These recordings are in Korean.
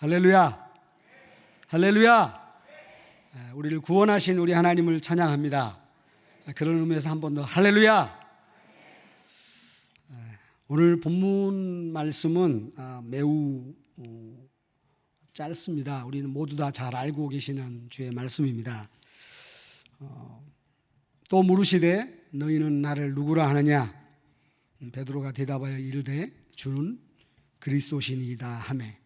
할렐루야. 할렐루야. 우리를 구원하신 우리 하나님을 찬양합니다. 그런 의미에서 한 번 더 할렐루야. 오늘 본문 말씀은 매우 짧습니다. 우리는 모두 다 잘 알고 계시는 주의 말씀입니다. 또 물으시되 너희는 나를 누구라 하느냐? 베드로가 대답하여 이르되 주는 그리스도시니이다 하매.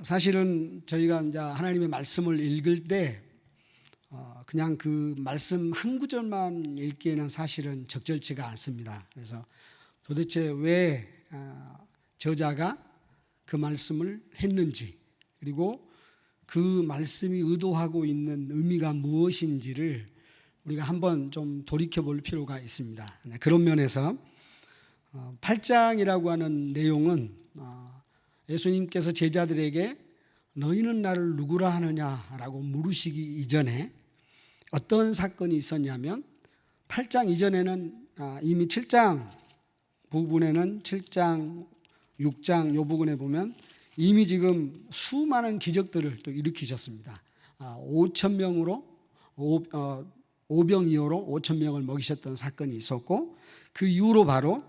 사실은 저희가 이제 하나님의 말씀을 읽을 때 그냥 그 말씀 한 구절만 읽기에는 사실은 적절치가 않습니다. 그래서 도대체 왜 저자가 그 말씀을 했는지, 그리고 그 말씀이 의도하고 있는 의미가 무엇인지를 우리가 한번 좀 돌이켜 볼 필요가 있습니다. 그런 면에서 8장이라고 하는 내용은 예수님께서 제자들에게 너희는 나를 누구라 하느냐라고 물으시기 이전에 어떤 사건이 있었냐면 8장 이전에는 이미 7장 부분에는 7장, 6장 이 부분에 보면 이미 지금 수많은 기적들을 또 일으키셨습니다. 5천 명으로 5병이어로 5천 명을 먹이셨던 사건이 있었고, 그 이후로 바로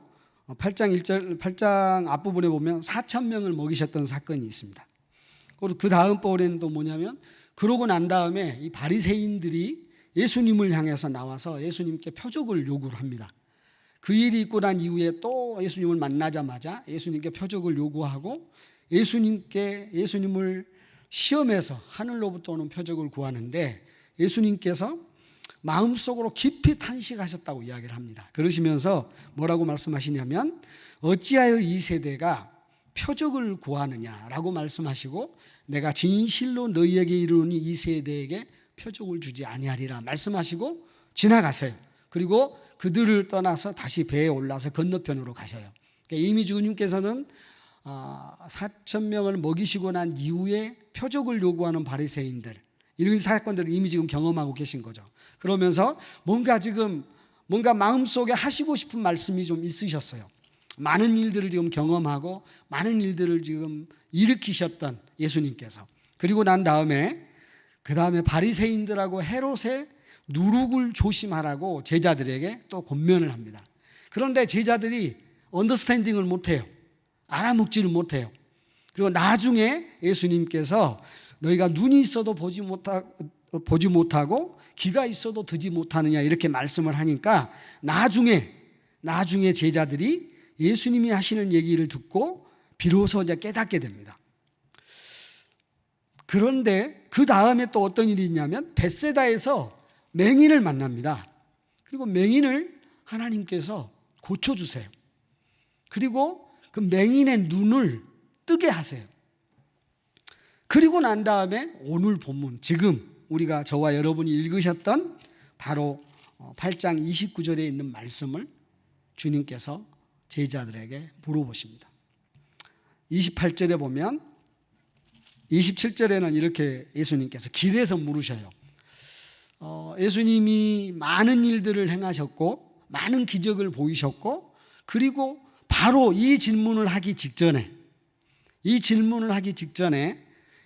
8장 앞부분에 보면 4천 명을 먹이셨던 사건이 있습니다. 그리고 그 다음 번에는 또 뭐냐면, 그러고 난 다음에 이 바리새인들이 예수님을 향해서 나와서 예수님께 표적을 요구를 합니다. 그 일이 있고 난 이후에 또 예수님을 만나자마자 예수님께 표적을 요구하고 예수님을 시험해서 하늘로부터 오는 표적을 구하는데, 예수님께서 마음속으로 깊이 탄식하셨다고 이야기를 합니다. 그러시면서 뭐라고 말씀하시냐면, 어찌하여 이 세대가 표적을 구하느냐라고 말씀하시고, 내가 진실로 너희에게 이르노니 이 세대에게 표적을 주지 아니하리라 말씀하시고 지나가세요. 그리고 그들을 떠나서 다시 배에 올라서 건너편으로 가셔요. 그러니까 이미 주님께서는 4천 명을 먹이시고 난 이후에 표적을 요구하는 바리새인들, 이런 사건들을 이미 지금 경험하고 계신 거죠. 그러면서 뭔가 마음속에 하시고 싶은 말씀이 좀 있으셨어요. 많은 일들을 지금 경험하고 많은 일들을 지금 일으키셨던 예수님께서. 그리고 난 다음에 바리새인들하고 헤롯의 누룩을 조심하라고 제자들에게 또 권면을 합니다. 그런데 제자들이 언더스탠딩을 못해요. 알아먹지를 못해요. 그리고 나중에 예수님께서 너희가 눈이 있어도 보지 못하고 귀가 있어도 듣지 못하느냐 이렇게 말씀을 하니까 나중에 제자들이 예수님이 하시는 얘기를 듣고 비로소 이제 깨닫게 됩니다. 그런데 그 다음에 또 어떤 일이 있냐면 벳세다에서 맹인을 만납니다. 그리고 맹인을 하나님께서 고쳐주세요. 그리고 그 맹인의 눈을 뜨게 하세요. 그리고 난 다음에 오늘 본문, 지금 우리가 저와 여러분이 읽으셨던 바로 8장 29절에 있는 말씀을 주님께서 제자들에게 물어보십니다. 28절에 보면, 27절에는 이렇게 예수님께서 길에서 물으셔요. 예수님이 많은 일들을 행하셨고 많은 기적을 보이셨고, 그리고 바로 이 질문을 하기 직전에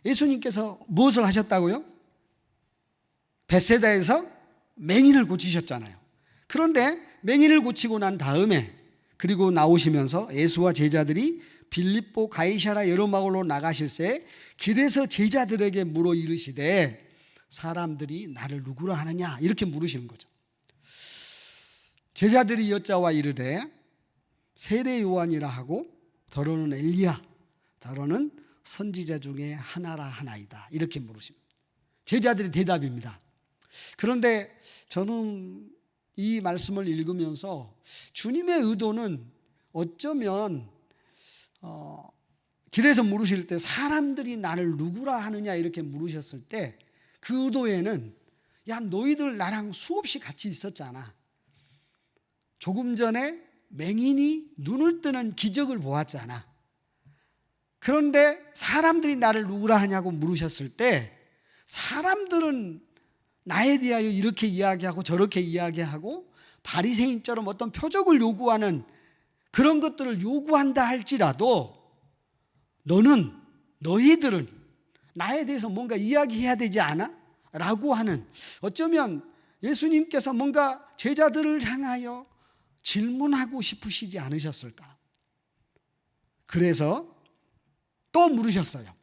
예수님께서 무엇을 하셨다고요? 벳세다에서 맹인을 고치셨잖아요. 그런데 맹인을 고치고 난 다음에 그리고 나오시면서 예수와 제자들이 빌립보 가이사랴 여러 마을로 나가실새 길에서 제자들에게 물어 이르시되 사람들이 나를 누구라 하느냐 이렇게 물으시는 거죠. 제자들이 여짜와 이르되 세례 요한이라 하고 더러는 엘리야 더러는 선지자 중에 하나라 하나이다 이렇게 물으십니다. 제자들의 대답입니다. 그런데 저는 이 말씀을 읽으면서 주님의 의도는 어쩌면 길에서 물으실 때 사람들이 나를 누구라 하느냐 이렇게 물으셨을 때 그 의도에는, 야 너희들 나랑 수없이 같이 있었잖아. 조금 전에 맹인이 눈을 뜨는 기적을 보았잖아. 그런데 사람들이 나를 누구라 하냐고 물으셨을 때 사람들은 나에 대하여 이렇게 이야기하고 저렇게 이야기하고 바리새인처럼 어떤 표적을 요구하는 그런 것들을 요구한다 할지라도 너희들은 나에 대해서 뭔가 이야기해야 되지 않아? 라고 하는, 어쩌면 예수님께서 뭔가 제자들을 향하여 질문하고 싶으시지 않으셨을까? 그래서 또 물으셨어요.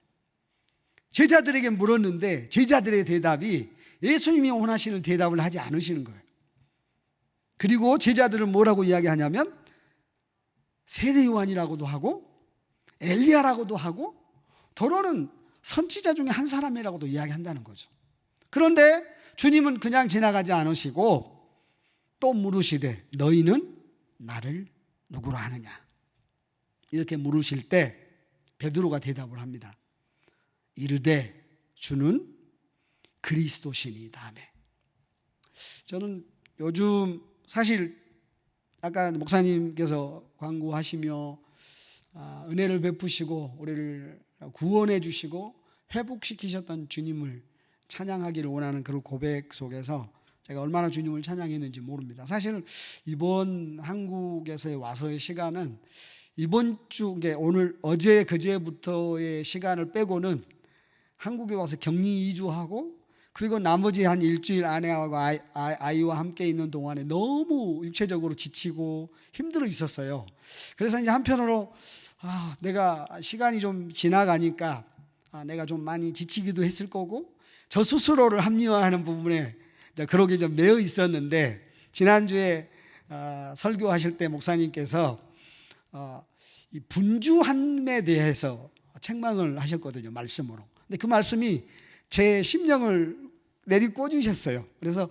제자들에게 물었는데 제자들의 대답이 예수님이 원하시는 대답을 하지 않으시는 거예요. 그리고 제자들은 뭐라고 이야기하냐면 세례 요한이라고도 하고 엘리야라고도 하고 더러는 선지자 중에 한 사람이라고도 이야기한다는 거죠. 그런데 주님은 그냥 지나가지 않으시고 또 물으시되 너희는 나를 누구로 하느냐? 이렇게 물으실 때 베드로가 대답을 합니다. 이르되 주는 그리스도시니이다 하매. 저는 요즘 사실 아까 목사님께서 광고하시며 은혜를 베푸시고 우리를 구원해 주시고 회복시키셨던 주님을 찬양하기를 원하는 그런 고백 속에서 제가 얼마나 주님을 찬양했는지 모릅니다. 사실 이번 한국에서 와서의 시간은 이번 주에 오늘 어제 그제부터의 시간을 빼고는 한국에 와서 격리 2주하고 그리고 나머지 한 일주일 아내하고 아이와 함께 있는 동안에 너무 육체적으로 지치고 힘들어 있었어요. 그래서 이제 한편으로 내가 시간이 좀 지나가니까 내가 좀 많이 지치기도 했을 거고 저 스스로를 합리화하는 부분에 그러게 좀 매여 있었는데 지난주에 설교하실 때 목사님께서 이 분주함에 대해서 책망을 하셨거든요. 말씀으로. 근데 그 말씀이 제 심령을 내리꽂으셨어요. 그래서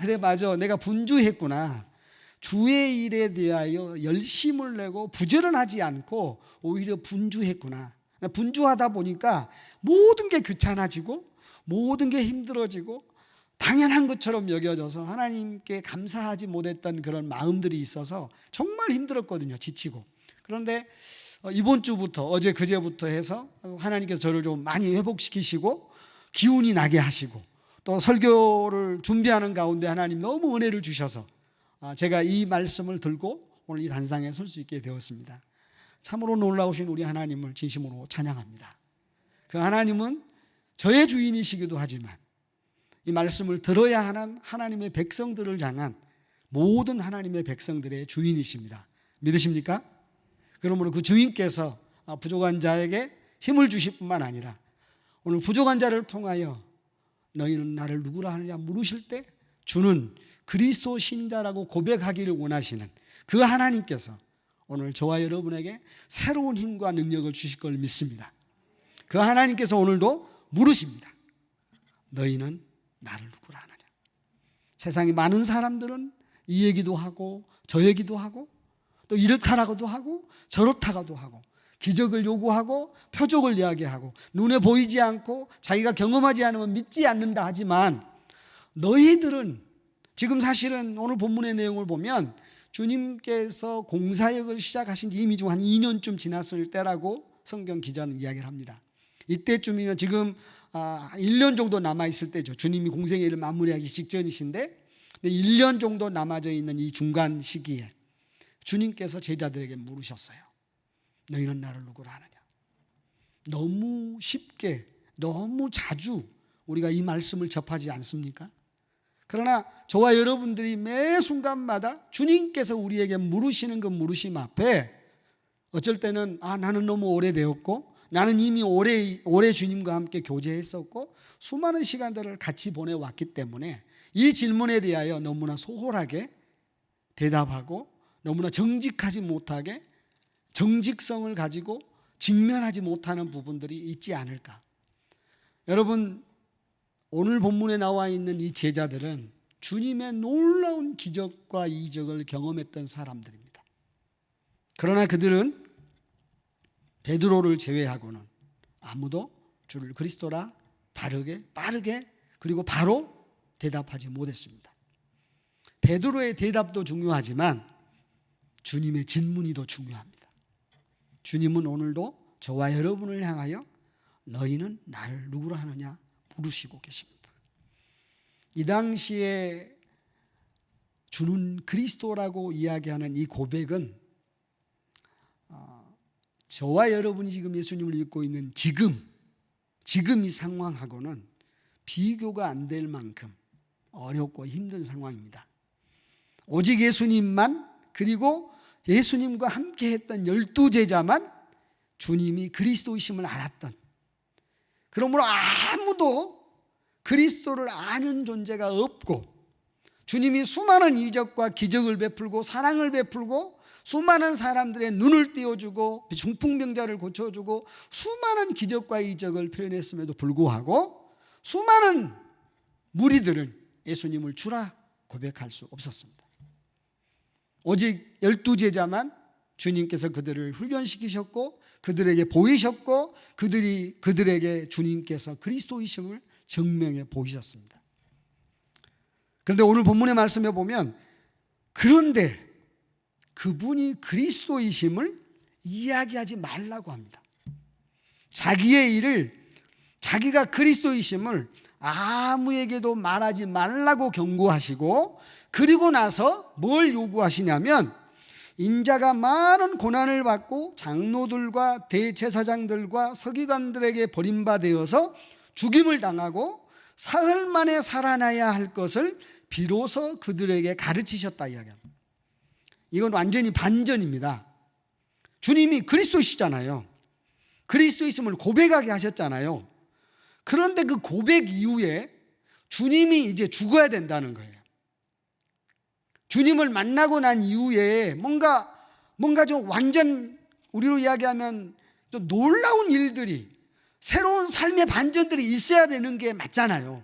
그래 맞아. 내가 분주했구나. 주의 일에 대하여 열심을 내고 부지런하지 않고 오히려 분주했구나. 분주하다 보니까 모든 게 귀찮아지고 모든 게 힘들어지고 당연한 것처럼 여겨져서 하나님께 감사하지 못했던 그런 마음들이 있어서 정말 힘들었거든요. 지치고. 그런데 이번 주부터 어제 그제부터 해서 하나님께서 저를 좀 많이 회복시키시고 기운이 나게 하시고 또 설교를 준비하는 가운데 하나님 너무 은혜를 주셔서 제가 이 말씀을 들고 오늘 이 단상에 설 수 있게 되었습니다. 참으로 놀라우신 우리 하나님을 진심으로 찬양합니다. 그 하나님은 저의 주인이시기도 하지만 이 말씀을 들어야 하는 하나님의 백성들을 향한 모든 하나님의 백성들의 주인이십니다. 믿으십니까? 그러므로 그 주인께서 부족한 자에게 힘을 주실 뿐만 아니라 오늘 부족한 자를 통하여 너희는 나를 누구라 하느냐 물으실 때 주는 그리스도 신이다라고 고백하기를 원하시는 그 하나님께서 오늘 저와 여러분에게 새로운 힘과 능력을 주실 걸 믿습니다. 그 하나님께서 오늘도 물으십니다. 너희는 나를 누구라 하느냐. 세상에 많은 사람들은 이 얘기도 하고 저 얘기도 하고 또 이렇다라고도 하고 저렇다고도 하고 기적을 요구하고 표적을 이야기하고 눈에 보이지 않고 자기가 경험하지 않으면 믿지 않는다 하지만 너희들은 지금 사실은 오늘 본문의 내용을 보면 주님께서 공사역을 시작하신 지 이미 좀 한 2년쯤 지났을 때라고 성경 기자는 이야기를 합니다. 이때쯤이면 지금 1년 정도 남아있을 때죠. 주님이 공생의 일을 마무리하기 직전이신데 1년 정도 남아져 있는 이 중간 시기에 주님께서 제자들에게 물으셨어요. 너희는 나를 누구라 하느냐. 너무 쉽게 너무 자주 우리가 이 말씀을 접하지 않습니까? 그러나 저와 여러분들이 매 순간마다 주님께서 우리에게 물으시는 그 물으심 앞에 어쩔 때는 나는 너무 오래되었고 나는 이미 오래 주님과 함께 교제했었고 수많은 시간들을 같이 보내왔기 때문에 이 질문에 대하여 너무나 소홀하게 대답하고 너무나 정직하지 못하게 정직성을 가지고 직면하지 못하는 부분들이 있지 않을까. 여러분 오늘 본문에 나와 있는 이 제자들은 주님의 놀라운 기적과 이적을 경험했던 사람들입니다. 그러나 그들은 베드로를 제외하고는 아무도 주를 그리스도라 빠르게 그리고 바로 대답하지 못했습니다. 베드로의 대답도 중요하지만 주님의 질문이 더 중요합니다. 주님은 오늘도 저와 여러분을 향하여 너희는 나를 누구라 하느냐 물으시고 계십니다. 이 당시에 주는 그리스도라고 이야기하는 이 고백은 저와 여러분이 지금 예수님을 믿고 있는 지금 이 상황하고는 비교가 안 될 만큼 어렵고 힘든 상황입니다. 오직 예수님만, 그리고 예수님과 함께 했던 12제자만 주님이 그리스도이심을 알았던, 그러므로 아무도 그리스도를 아는 존재가 없고, 주님이 수많은 이적과 기적을 베풀고 사랑을 베풀고 수많은 사람들의 눈을 띄워주고 중풍병자를 고쳐주고 수많은 기적과 이적을 표현했음에도 불구하고 수많은 무리들은 예수님을 주라 고백할 수 없었습니다. 오직 12제자만 주님께서 그들을 훈련시키셨고 그들에게 보이셨고 그들에게 주님께서 그리스도이심을 증명해 보이셨습니다. 그런데 오늘 본문의 말씀에 보면, 그런데 그분이 그리스도이심을 이야기하지 말라고 합니다. 자기의 일을, 자기가 그리스도이심을 아무에게도 말하지 말라고 경고하시고, 그리고 나서 뭘 요구하시냐면, 인자가 많은 고난을 받고 장로들과 대제사장들과 서기관들에게 버림받아서 죽임을 당하고 사흘 만에 살아나야 할 것을 비로소 그들에게 가르치셨다 이야기합니다. 이건 완전히 반전입니다. 주님이 그리스도시잖아요. 그리스도이심을 고백하게 하셨잖아요. 그런데 그 고백 이후에 주님이 이제 죽어야 된다는 거예요. 주님을 만나고 난 이후에 뭔가 좀 완전, 우리로 이야기하면 좀 놀라운 일들이, 새로운 삶의 반전들이 있어야 되는 게 맞잖아요.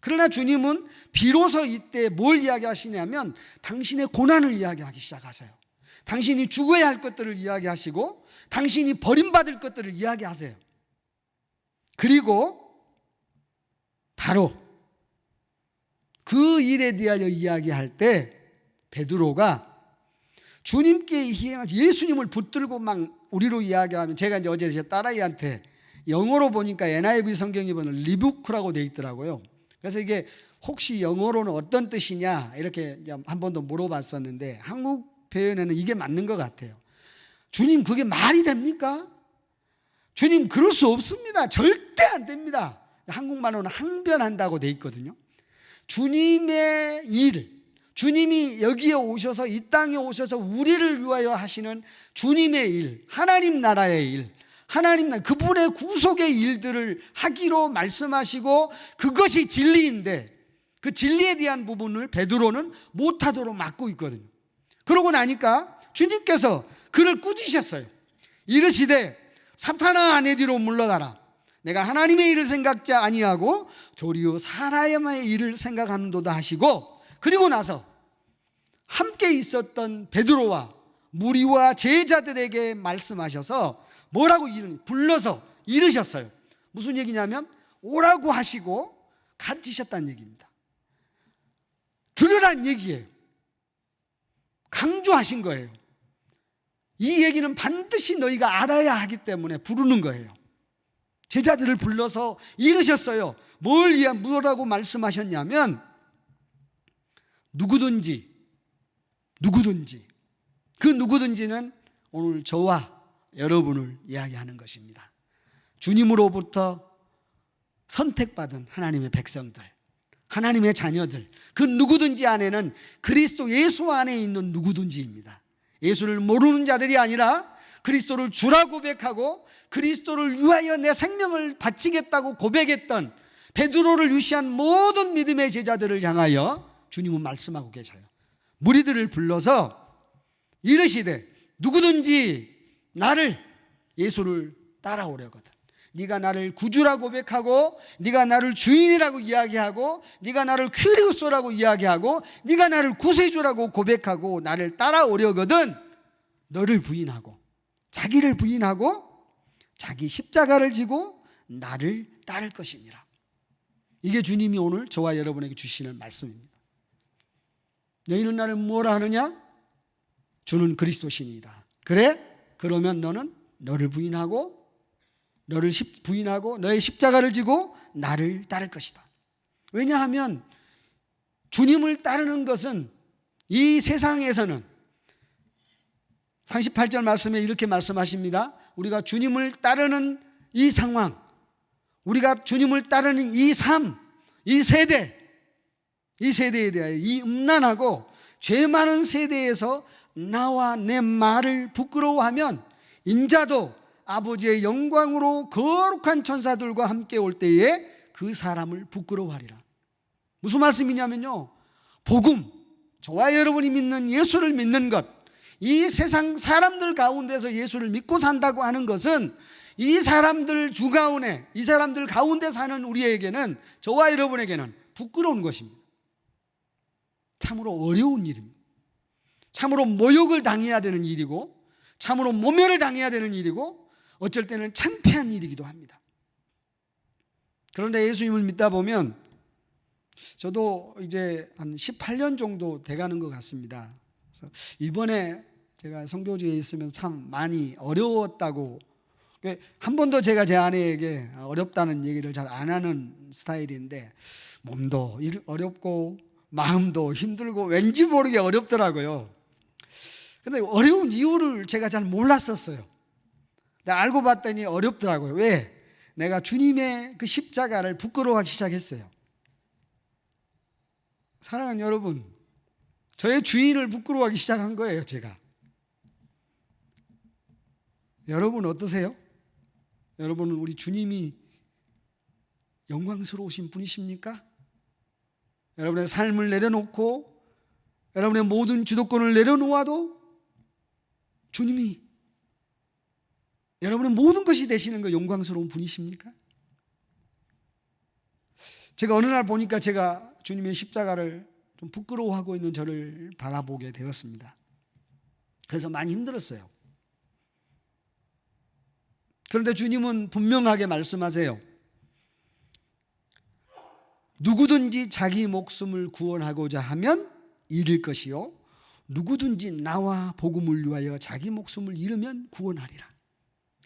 그러나 주님은 비로소 이때 뭘 이야기하시냐면 당신의 고난을 이야기하기 시작하세요. 당신이 죽어야 할 것들을 이야기하시고 당신이 버림받을 것들을 이야기하세요. 그리고 바로 그 일에 대하여 이야기할 때 베드로가 주님께 예수님을 붙들고 막, 우리로 이야기하면, 제가 이제 어제 제 딸아이한테 영어로 보니까 NIV 성경이 보면 리부크라고 돼 있더라고요. 그래서 이게 혹시 영어로는 어떤 뜻이냐 이렇게 한 번도 물어봤었는데, 한국 표현에는 이게 맞는 것 같아요. 주님, 그게 말이 됩니까? 주님, 그럴 수 없습니다. 절대 안 됩니다. 한국말로는 항변한다고 돼 있거든요. 주님의 일, 주님이 여기에 오셔서, 이 땅에 오셔서 우리를 위하여 하시는 주님의 일, 하나님 나라의 일, 하나님 나라, 그분의 구속의 일들을 하기로 말씀하시고 그것이 진리인데, 그 진리에 대한 부분을 베드로는 못하도록 막고 있거든요. 그러고 나니까 주님께서 그를 꾸짖으셨어요. 이르시되 사탄아, 내 뒤로 물러가라. 내가 하나님의 일을 생각지 아니하고 도리어 사람의 일을 생각하는도다 하시고, 그리고 나서 함께 있었던 베드로와 무리와 제자들에게 말씀하셔서 뭐라고 불러서 이르셨어요. 무슨 얘기냐면 오라고 하시고 가르치셨다는 얘기입니다. 들으란 얘기예요. 강조하신 거예요. 이 얘기는 반드시 너희가 알아야 하기 때문에 부르는 거예요. 제자들을 불러서 이르셨어요. 뭐라고 말씀하셨냐면, 누구든지, 그 누구든지는 오늘 저와 여러분을 이야기하는 것입니다. 주님으로부터 선택받은 하나님의 백성들, 하나님의 자녀들, 그 누구든지 안에는 그리스도 예수 안에 있는 누구든지입니다. 예수를 모르는 자들이 아니라 그리스도를 주라 고백하고 그리스도를 위하여 내 생명을 바치겠다고 고백했던 베드로를 유시한 모든 믿음의 제자들을 향하여 주님은 말씀하고 계셔요. 무리들을 불러서 이르시되 누구든지 나를, 예수를 따라오려거든, 네가 나를 구주라 고백하고 네가 나를 주인이라고 이야기하고 네가 나를 큐리오스라고 이야기하고 네가 나를 구세주라고 고백하고 나를 따라오려거든 너를 부인하고, 자기를 부인하고 자기 십자가를 지고 나를 따를 것이니라. 이게 주님이 오늘 저와 여러분에게 주시는 말씀입니다. 너희는 나를 뭐라 하느냐? 주는 그리스도시니이다. 그래? 그러면 너는 너를 부인하고 너의 십자가를 지고 나를 따를 것이다. 왜냐하면 주님을 따르는 것은 이 세상에서는 38절 말씀에 이렇게 말씀하십니다. 우리가 주님을 따르는 이 상황, 우리가 주님을 따르는 이 삶, 이 세대에 대하여 이 음란하고 죄 많은 세대에서 나와 내 말을 부끄러워하면 인자도 아버지의 영광으로 거룩한 천사들과 함께 올 때에 그 사람을 부끄러워하리라. 무슨 말씀이냐면요, 복음, 저와 여러분이 믿는 예수를 믿는 것, 이 세상 사람들 가운데서 예수를 믿고 산다고 하는 것은 이 사람들 주가운데, 이 사람들 가운데 사는 우리에게는, 저와 여러분에게는 부끄러운 것입니다. 참으로 어려운 일입니다. 참으로 모욕을 당해야 되는 일이고, 참으로 모멸을 당해야 되는 일이고, 어쩔 때는 창피한 일이기도 합니다. 그런데 예수님을 믿다 보면, 저도 이제 한 18년 정도 돼가는 것 같습니다. 그래서 이번에 제가 선교지에 있으면 참 많이 어려웠다고, 한 번도 제가 제 아내에게 어렵다는 얘기를 잘 안 하는 스타일인데, 몸도 어렵고 마음도 힘들고 왠지 모르게 어렵더라고요. 근데 어려운 이유를 제가 잘 몰랐었어요. 근데 알고 봤더니 어렵더라고요. 왜? 내가 주님의 그 십자가를 부끄러워하기 시작했어요. 사랑하는 여러분, 저의 주인을 부끄러워하기 시작한 거예요, 제가. 여러분 어떠세요? 여러분은 우리 주님이 영광스러우신 분이십니까? 여러분의 삶을 내려놓고 여러분의 모든 주도권을 내려놓아도 주님이 여러분의 모든 것이 되시는 그 영광스러운 분이십니까? 제가 어느 날 보니까 제가 주님의 십자가를 좀 부끄러워하고 있는 저를 바라보게 되었습니다. 그래서 많이 힘들었어요. 그런데 주님은 분명하게 말씀하세요. 누구든지 자기 목숨을 구원하고자 하면 잃을 것이요, 누구든지 나와 복음을 위하여 자기 목숨을 잃으면 구원하리라.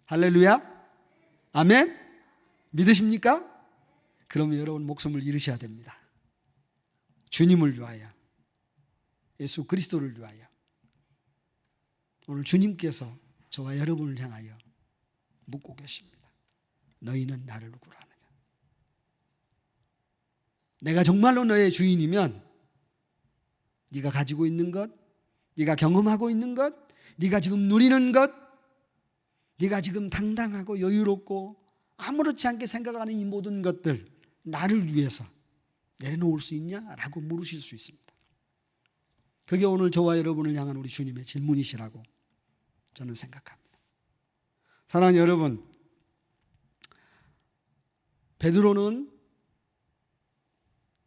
할렐루야, 아멘. 믿으십니까? 그러면 여러분 목숨을 잃으셔야 됩니다. 주님을 위하여, 예수 그리스도를 위하여. 오늘 주님께서 저와 여러분을 향하여 묻고 계십니다. 너희는 나를 누구로 하느냐? 내가 정말로 너의 주인이면 네가 가지고 있는 것, 네가 경험하고 있는 것, 네가 지금 누리는 것, 네가 지금 당당하고 여유롭고 아무렇지 않게 생각하는 이 모든 것들, 나를 위해서 내려놓을 수 있냐라고 물으실 수 있습니다. 그게 오늘 저와 여러분을 향한 우리 주님의 질문이시라고 저는 생각합니다. 사랑하는 여러분, 베드로는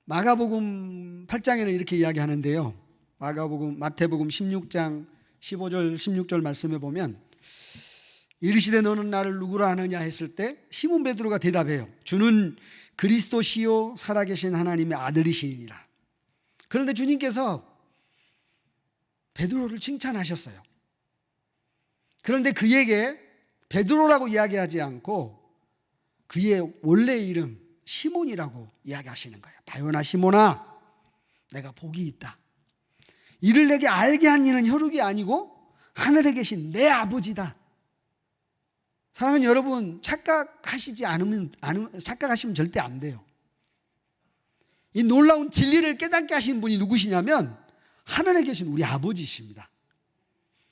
마가복음 8장에는 이렇게 이야기하는데요, 마태복음 16장 15절 16절 말씀에 보면, 이르시되 너는 나를 누구라 하느냐 했을 때 시몬 베드로가 대답해요. 주는 그리스도시요 살아계신 하나님의 아들이시니라. 그런데 주님께서 베드로를 칭찬하셨어요. 그런데 그에게 베드로라고 이야기하지 않고 그의 원래 이름 시몬이라고 이야기하시는 거예요. 바요나 시몬아, 내가 복이 있다. 이를 내게 알게 한 이는 혈육이 아니고 하늘에 계신 내 아버지다. 사랑하는 여러분, 착각하시면 절대 안 돼요. 이 놀라운 진리를 깨닫게 하신 분이 누구시냐면 하늘에 계신 우리 아버지십니다.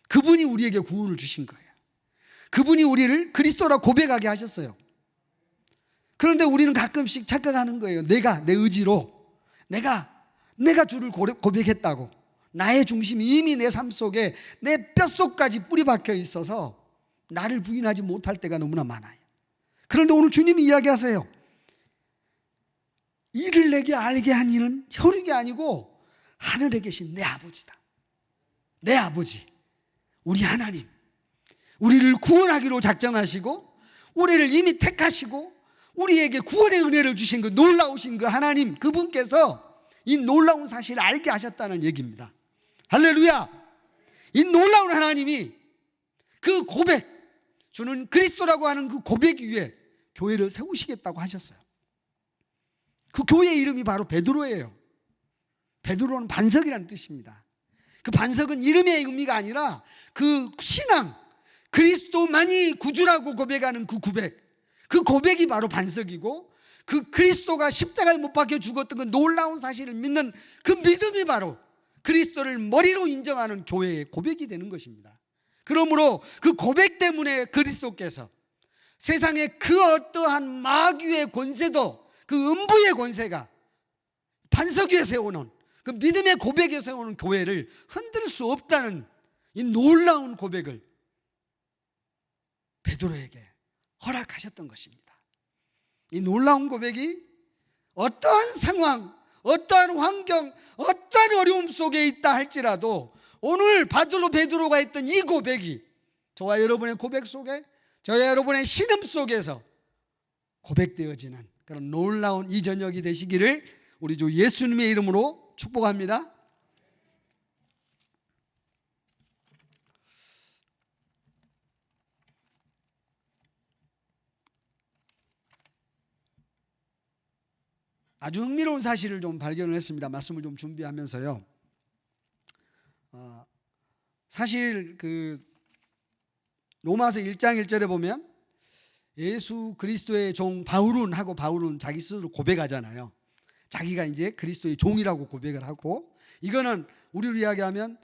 그분이 우리에게 구원을 주신 거예요. 그분이 우리를 그리스도라 고백하게 하셨어요. 그런데 우리는 가끔씩 착각하는 거예요. 내가 내 의지로 내가 주를 고백했다고, 나의 중심이 이미 내 삶 속에 내 뼛속까지 뿌리 박혀 있어서 나를 부인하지 못할 때가 너무나 많아요. 그런데 오늘 주님이 이야기하세요. 이를 내게 알게 한 이는 혈육이 아니고 하늘에 계신 내 아버지다. 내 아버지, 우리 하나님, 우리를 구원하기로 작정하시고 우리를 이미 택하시고 우리에게 구원의 은혜를 주신 그 놀라우신 그 하나님, 그분께서 이 놀라운 사실을 알게 하셨다는 얘기입니다. 할렐루야. 이 놀라운 하나님이 그 고백, 주는 그리스도라고 하는 그 고백 위에 교회를 세우시겠다고 하셨어요. 그 교회의 이름이 바로 베드로예요. 베드로는 반석이라는 뜻입니다. 그 반석은 이름의 의미가 아니라 그 신앙, 그리스도만이 구주라고 고백하는 그 고백, 그 고백이 바로 반석이고, 그 그리스도가 십자가에 못 박혀 죽었던 그 놀라운 사실을 믿는 그 믿음이 바로 그리스도를 머리로 인정하는 교회의 고백이 되는 것입니다. 그러므로 그 고백 때문에 그리스도께서 세상의 그 어떠한 마귀의 권세도, 그 음부의 권세가 반석 위에 세우는, 그 믿음의 고백에 세우는 교회를 흔들 수 없다는 이 놀라운 고백을 베드로에게 허락하셨던 것입니다. 이 놀라운 고백이 어떠한 상황, 어떠한 환경, 어떠한 어려움 속에 있다 할지라도 오늘 베드로가 했던 이 고백이 저와 여러분의 고백 속에, 저와 여러분의 신음 속에서 고백되어지는 그런 놀라운 이 저녁이 되시기를 우리 주 예수님의 이름으로 축복합니다. 아주 흥미로운 사실을 좀 발견을 했습니다. 말씀을 좀 준비하면서요. 사실 그 로마서 1장 1절에 보면 예수 그리스도의 종 바울은 하고, 바울은 자기 스스로 고백하잖아요. 자기가 이제 그리스도의 종이라고 고백을 하고, 이거는 우리로 이야기하면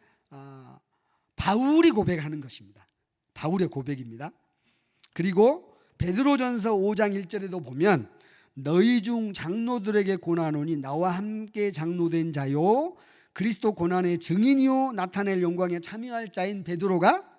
바울이 고백하는 것입니다. 바울의 고백입니다. 그리고 베드로전서 5장 1절에도 보면 너희 중 장로들에게 고난오니 나와 함께 장로된 자요 그리스도 고난의 증인이요 나타낼 영광에 참여할 자인 베드로가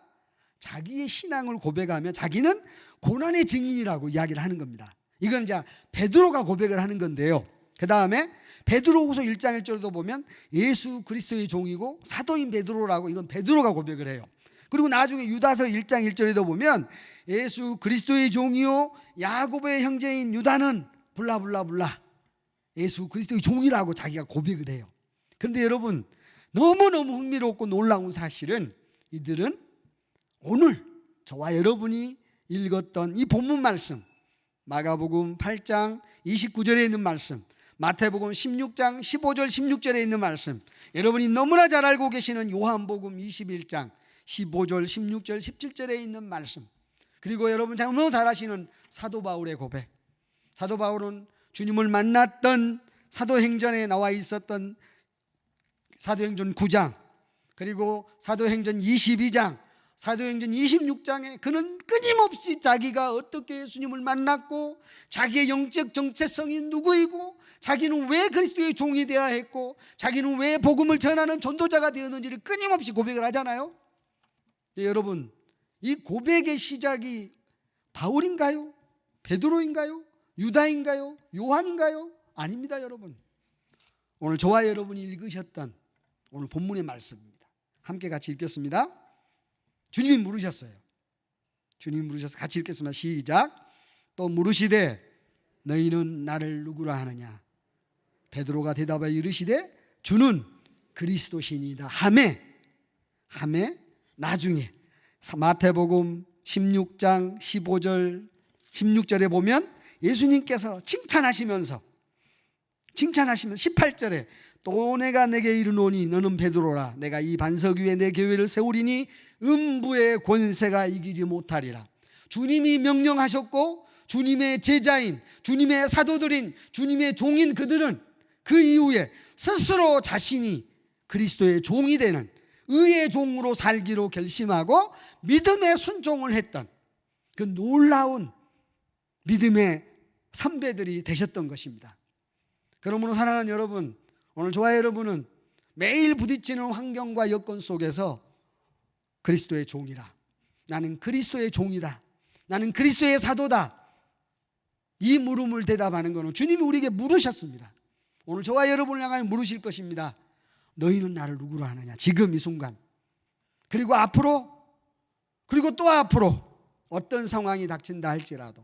자기의 신앙을 고백하며 자기는 고난의 증인이라고 이야기를 하는 겁니다. 이건 이제 베드로가 고백을 하는 건데요. 그 다음에 베드로후서 1장 1절도 보면 예수 그리스도의 종이고 사도인 베드로라고, 이건 베드로가 고백을 해요. 그리고 나중에 유다서 1장 1절에도 보면 예수 그리스도의 종이요 야고보의 형제인 유다는 블라블라블라 예수 그리스도의 종이라고 자기가 고백을 해요. 그런데 여러분, 너무너무 흥미롭고 놀라운 사실은 이들은 오늘 저와 여러분이 읽었던 이 본문 말씀, 마가복음 8장 29절에 있는 말씀, 마태복음 16장 15절 16절에 있는 말씀, 여러분이 너무나 잘 알고 계시는 요한복음 21장 15절 16절 17절에 있는 말씀, 그리고 여러분 너무 잘 아시는 사도 바울의 고백. 사도 바울은 주님을 만났던 사도행전에 나와 있었던 사도행전 9장, 그리고 사도행전 22장, 사도행전 26장에 그는 끊임없이 자기가 어떻게 예수님을 만났고 자기의 영적 정체성이 누구이고 자기는 왜 그리스도의 종이 되어야 했고 자기는 왜 복음을 전하는 전도자가 되었는지를 끊임없이 고백을 하잖아요. 여러분, 이 고백의 시작이 바울인가요? 베드로인가요? 유다인가요? 요한인가요? 아닙니다, 여러분. 오늘 저와 여러분이 읽으셨던 오늘 본문의 말씀입니다. 함께 같이 읽겠습니다. 주님이 물으셨어요. 주님이 물으셔서 같이 읽겠습니다. 시작. 또 물으시되 너희는 나를 누구라 하느냐? 베드로가 대답하여 이르시되 주는 그리스도시니이다 하매 나중에 마태복음 16장 15절 16절에 보면 예수님께서 칭찬하시면서 18절에 또 내가 내게 이르노니 너는 베드로라 내가 이 반석 위에 내 교회를 세우리니 음부의 권세가 이기지 못하리라. 주님이 명령하셨고 주님의 제자인, 주님의 사도들인, 주님의 종인 그들은 그 이후에 스스로 자신이 그리스도의 종이 되는 의의 종으로 살기로 결심하고 믿음의 순종을 했던 그 놀라운 믿음의 선배들이 되셨던 것입니다. 그러므로 사랑하는 여러분, 오늘 저와 여러분은 매일 부딪히는 환경과 여건 속에서 그리스도의 종이라, 나는 그리스도의 종이다, 나는 그리스도의 사도다, 이 물음을 대답하는 것은 주님이 우리에게 물으셨습니다. 오늘 저와 여러분을 향하여 물으실 것입니다. 너희는 나를 누구로 하느냐? 지금 이 순간, 그리고 앞으로, 그리고 또 앞으로 어떤 상황이 닥친다 할지라도.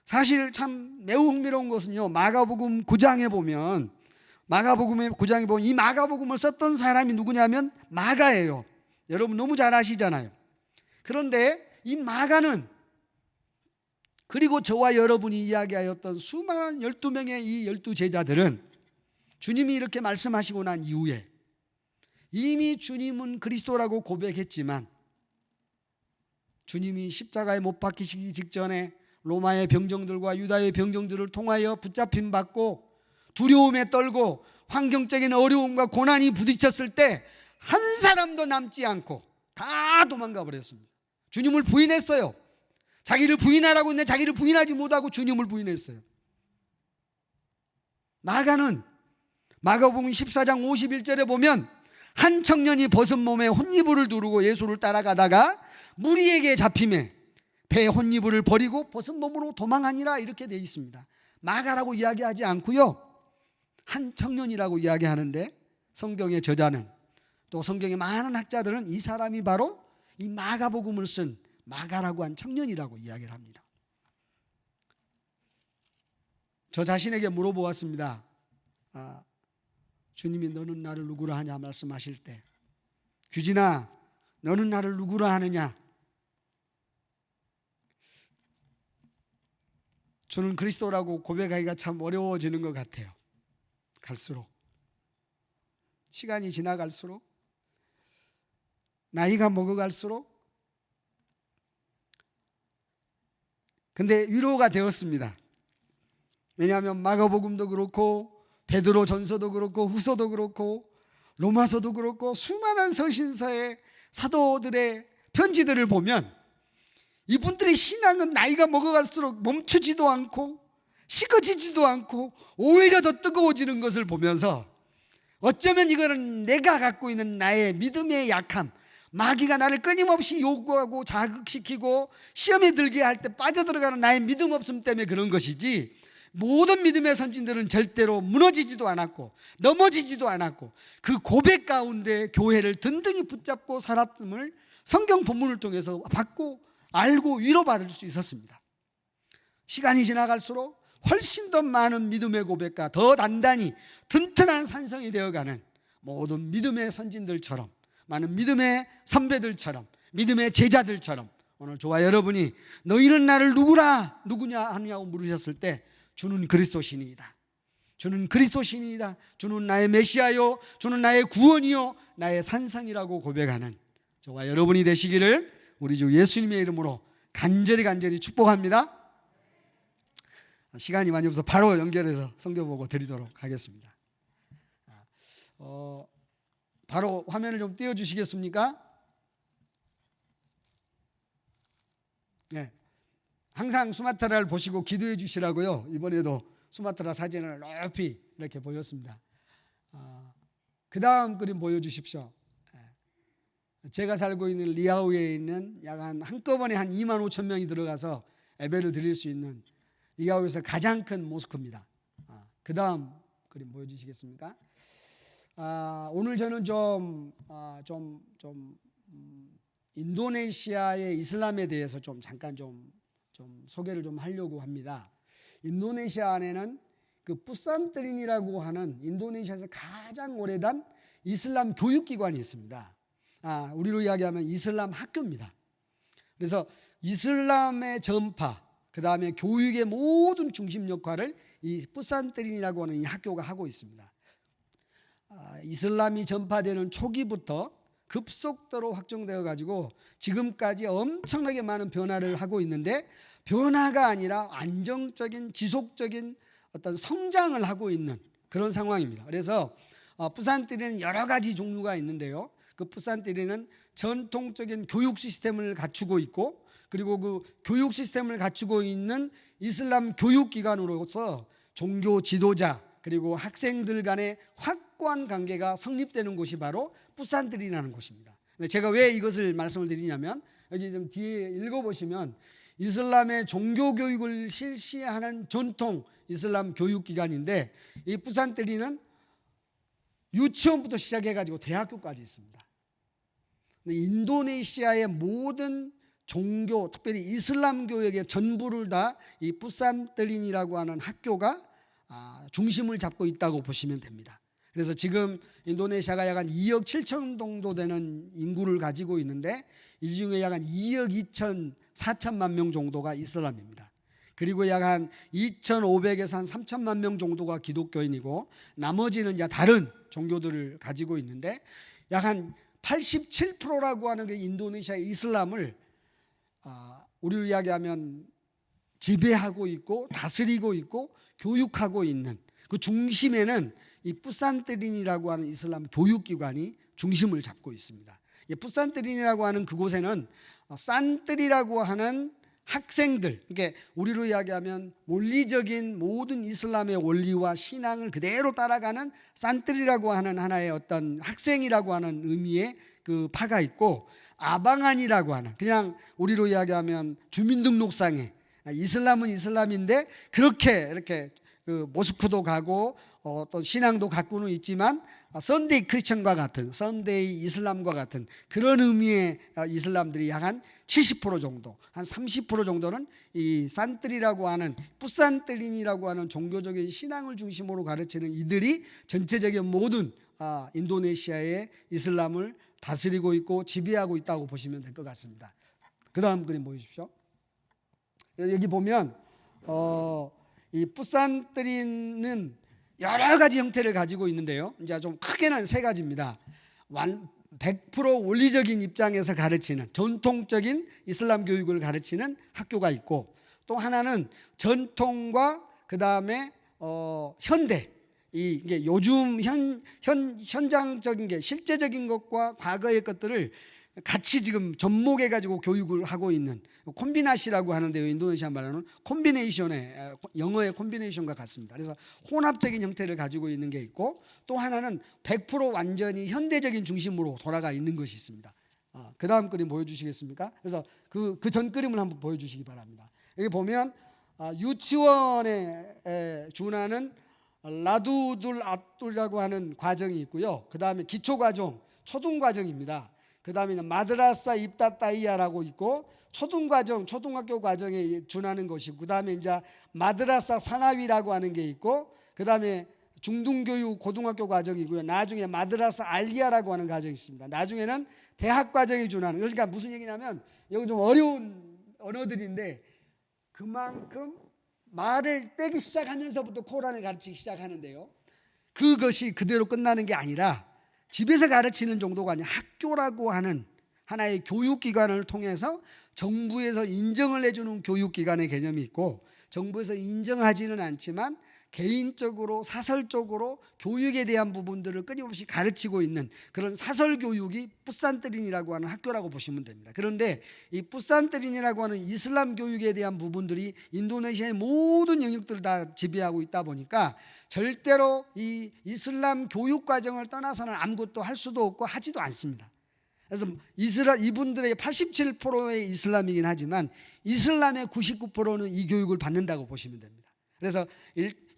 사실 참 매우 흥미로운 것은요, 마가복음 9장에 보면 이 마가복음을 썼던 사람이 누구냐면 마가예요. 여러분 너무 잘 아시잖아요. 그런데 이 마가는, 그리고 저와 여러분이 이야기하였던 수많은 12명의 이 12제자들은 주님이 이렇게 말씀하시고 난 이후에, 이미 주님은 그리스도라고 고백했지만 주님이 십자가에 못 박히시기 직전에 로마의 병정들과 유다의 병정들을 통하여 붙잡힘 받고 두려움에 떨고 환경적인 어려움과 고난이 부딪혔을 때 한 사람도 남지 않고 다 도망가 버렸습니다. 주님을 부인했어요. 자기를 부인하라고 했는데 자기를 부인하지 못하고 주님을 부인했어요. 마가는 마가복음 14장 51절에 보면 한 청년이 벗은 몸에 혼이불을 두르고 예수를 따라가다가 무리에게 잡힘에 배에 혼이불을 버리고 벗은 몸으로 도망하니라 이렇게 되어 있습니다. 마가라고 이야기하지 않고요, 한 청년이라고 이야기하는데 성경의 저자는 또 성경의 많은 학자들은 이 사람이 바로 이 마가복음을 쓴 마가라고 한 청년이라고 이야기를 합니다. 저 자신에게 물어보았습니다. 주님이 너는 나를 누구라 하냐 말씀하실 때, 규진아 너는 나를 누구라 하느냐? 저는 그리스도라고 고백하기가 참 어려워지는 것 같아요. 갈수록 시간이 지나갈수록 나이가 먹어갈수록. 근데 위로가 되었습니다. 왜냐하면 마가복음도 그렇고 베드로 전서도 그렇고 후서도 그렇고 로마서도 그렇고 수많은 서신서의 사도들의 편지들을 보면 이분들의 신앙은 나이가 먹어갈수록 멈추지도 않고 식어지지도 않고 오히려 더 뜨거워지는 것을 보면서 어쩌면 이거는 내가 갖고 있는 나의 믿음의 약함, 마귀가 나를 끊임없이 요구하고 자극시키고 시험에 들게 할 때 빠져들어가는 나의 믿음 없음 때문에 그런 것이지, 모든 믿음의 선진들은 절대로 무너지지도 않았고 넘어지지도 않았고 그 고백 가운데 교회를 든든히 붙잡고 살았음을 성경 본문을 통해서 받고 알고 위로받을 수 있었습니다. 시간이 지나갈수록 훨씬 더 많은 믿음의 고백과 더 단단히 튼튼한 산성이 되어가는 모든 믿음의 선진들처럼, 많은 믿음의 선배들처럼, 믿음의 제자들처럼 오늘 저와 여러분이 너희는 나를 누구냐 하느냐고 물으셨을 때 주는 그리스도신이다, 주는 그리스도신이다, 주는 나의 메시아요, 주는 나의 구원이요, 나의 산성이라고 고백하는 저와 여러분이 되시기를 우리 주 예수님의 이름으로 간절히 축복합니다. 시간이 많이 없어서 바로 연결해서 성경 보고 드리도록 하겠습니다. 바로 화면을 좀 띄워주시겠습니까? 네. 항상 수마트라를 보시고 기도해 주시라고요. 이번에도 수마트라 사진을 높이 이렇게 보였습니다. 그 다음 그림 보여주십시오. 제가 살고 있는 리아우에 있는 약 한꺼번에 한 2만 5천 명이 들어가서 예배를 드릴 수 있는 리아우에서 가장 큰 모스크입니다. 그 다음 그림 보여주시겠습니까? 오늘 저는 인도네시아의 이슬람에 대해서 잠깐 소개를 하려고 합니다. 인도네시아 안에는 그 푸산트린이라고 하는 인도네시아에서 가장 오래된 이슬람 교육기관이 있습니다. 우리로 이야기하면 이슬람 학교입니다. 그래서 이슬람의 전파, 그 다음에 교육의 모든 중심 역할을 이 푸산트린이라고 하는 이 학교가 하고 있습니다. 이슬람이 전파되는 초기부터 급속도로 확정되어 가지고 지금까지 엄청나게 많은 변화를 하고 있는데, 변화가 아니라 안정적인 지속적인 어떤 성장을 하고 있는 그런 상황입니다. 그래서 푸산트린은 여러 가지 종류가 있는데요, 그 푸산트린은 전통적인 교육 시스템을 갖추고 있고, 그리고 그 교육 시스템을 갖추고 있는 이슬람 교육기관으로서 종교 지도자 그리고 학생들 간의 확고한 관계가 성립되는 곳이 바로 푸산트린이라는 곳입니다. 제가 왜 이것을 말씀을 드리냐면, 여기 좀 뒤에 읽어보시면 이슬람의 종교교육을 실시하는 전통 이슬람 교육기관인데, 이 푸산트린은 유치원부터 시작해가지고 대학교까지 있습니다. 인도네시아의 모든 종교, 특별히 이슬람 교육의 전부를 다 이 푸산트린이라고 하는 학교가 중심을 잡고 있다고 보시면 됩니다. 그래서 지금 인도네시아가 약 한 2억 7천 정도 되는 인구를 가지고 있는데, 이 중에 약 한 2억 2천 4천만 명 정도가 이슬람입니다. 그리고 약 한 2,500에서 한 3천만 명 정도가 기독교인이고, 나머지는 이제 다른 종교들을 가지고 있는데, 약 한 87%라고 하는 게 인도네시아 이슬람을 우리를 이야기하면 지배하고 있고 다스리고 있고 교육하고 있는 그 중심에는 이 뿌산뜨린이라고 하는 이슬람 교육기관이 중심을 잡고 있습니다. 뿌산뜨린이라고 하는 그곳에는 산뜨리라고 하는 학생들, 그러니까 우리로 이야기하면 원리적인 모든 이슬람의 원리와 신앙을 그대로 따라가는 산뜨리라고 하는 하나의 어떤 학생이라고 하는 의미의 그 파가 있고, 아방안이라고 하는 그냥 우리로 이야기하면 주민등록상에 이슬람은 이슬람인데 그렇게 이렇게 그 모스크도 가고 또 신앙도 갖고는 있지만 선데이 크리스천과 같은 선데이 이슬람과 같은 그런 의미의 이슬람들이 약 한 70% 정도, 한 30% 정도는 이 산뜨리라고 하는 뿌산뜨린이라고 하는 종교적인 신앙을 중심으로 가르치는 이들이 전체적인 모든 인도네시아의 이슬람을 다스리고 있고 지배하고 있다고 보시면 될 것 같습니다. 그 다음 그림 보여주십시오. 여기 보면 이 뿌산뜨린은 여러 가지 형태를 가지고 있는데요. 이제 좀 크게는 세 가지입니다. 100% 원리적인 입장에서 가르치는 전통적인 이슬람 교육을 가르치는 학교가 있고, 또 하나는 전통과 그 다음에 현대, 이게 요즘 현장적인 게 실제적인 것과 과거의 것들을 같이 지금 접목해 가지고 교육을 하고 있는 콤비나시라고 하는데요. 인도네시아 말로는 콤비네이션의 영어의 콤비네이션과 같습니다. 그래서 혼합적인 형태를 가지고 있는 게 있고, 또 하나는 100% 완전히 현대적인 중심으로 돌아가 있는 것이 있습니다. 그 다음 그림 보여주시겠습니까? 그래서 그 전 그림을 한번 보여주시기 바랍니다. 여기 보면 유치원에 준하는 라두둘 아둘이라고 하는 과정이 있고요. 그 다음에 기초과정, 초등과정입니다. 그 다음에 마드라사 입다따이야라고 있고, 초등과정, 초등학교 과정에 준하는 것이고, 그 다음에 이제 마드라사 사나위라고 하는 게 있고, 그 다음에 중등교육 고등학교 과정이고요. 나중에 마드라사 알리야라고 하는 과정이 있습니다. 나중에는 대학 과정이 준하는. 그러니까 무슨 얘기냐면 여기 좀 어려운 언어들인데 그만큼 말을 떼기 시작하면서부터 코란을 가르치기 시작하는데요. 그것이 그대로 끝나는 게 아니라 집에서 가르치는 정도가 아니라 학교라고 하는 하나의 교육기관을 통해서 정부에서 인정을 해주는 교육기관의 개념이 있고, 정부에서 인정하지는 않지만 개인적으로 사설적으로 교육에 대한 부분들을 끊임없이 가르치고 있는 그런 사설교육이 뿌산뜨린이라고 하는 학교라고 보시면 됩니다. 그런데 이 뿌산뜨린이라고 하는 이슬람 교육에 대한 부분들이 인도네시아의 모든 영역들을 다 지배하고 있다 보니까 절대로 이 이슬람 교육 과정을 떠나서는 아무것도 할 수도 없고 하지도 않습니다. 그래서 이분들의 87%의 이슬람이긴 하지만 이슬람의 99%는 이 교육을 받는다고 보시면 됩니다. 그래서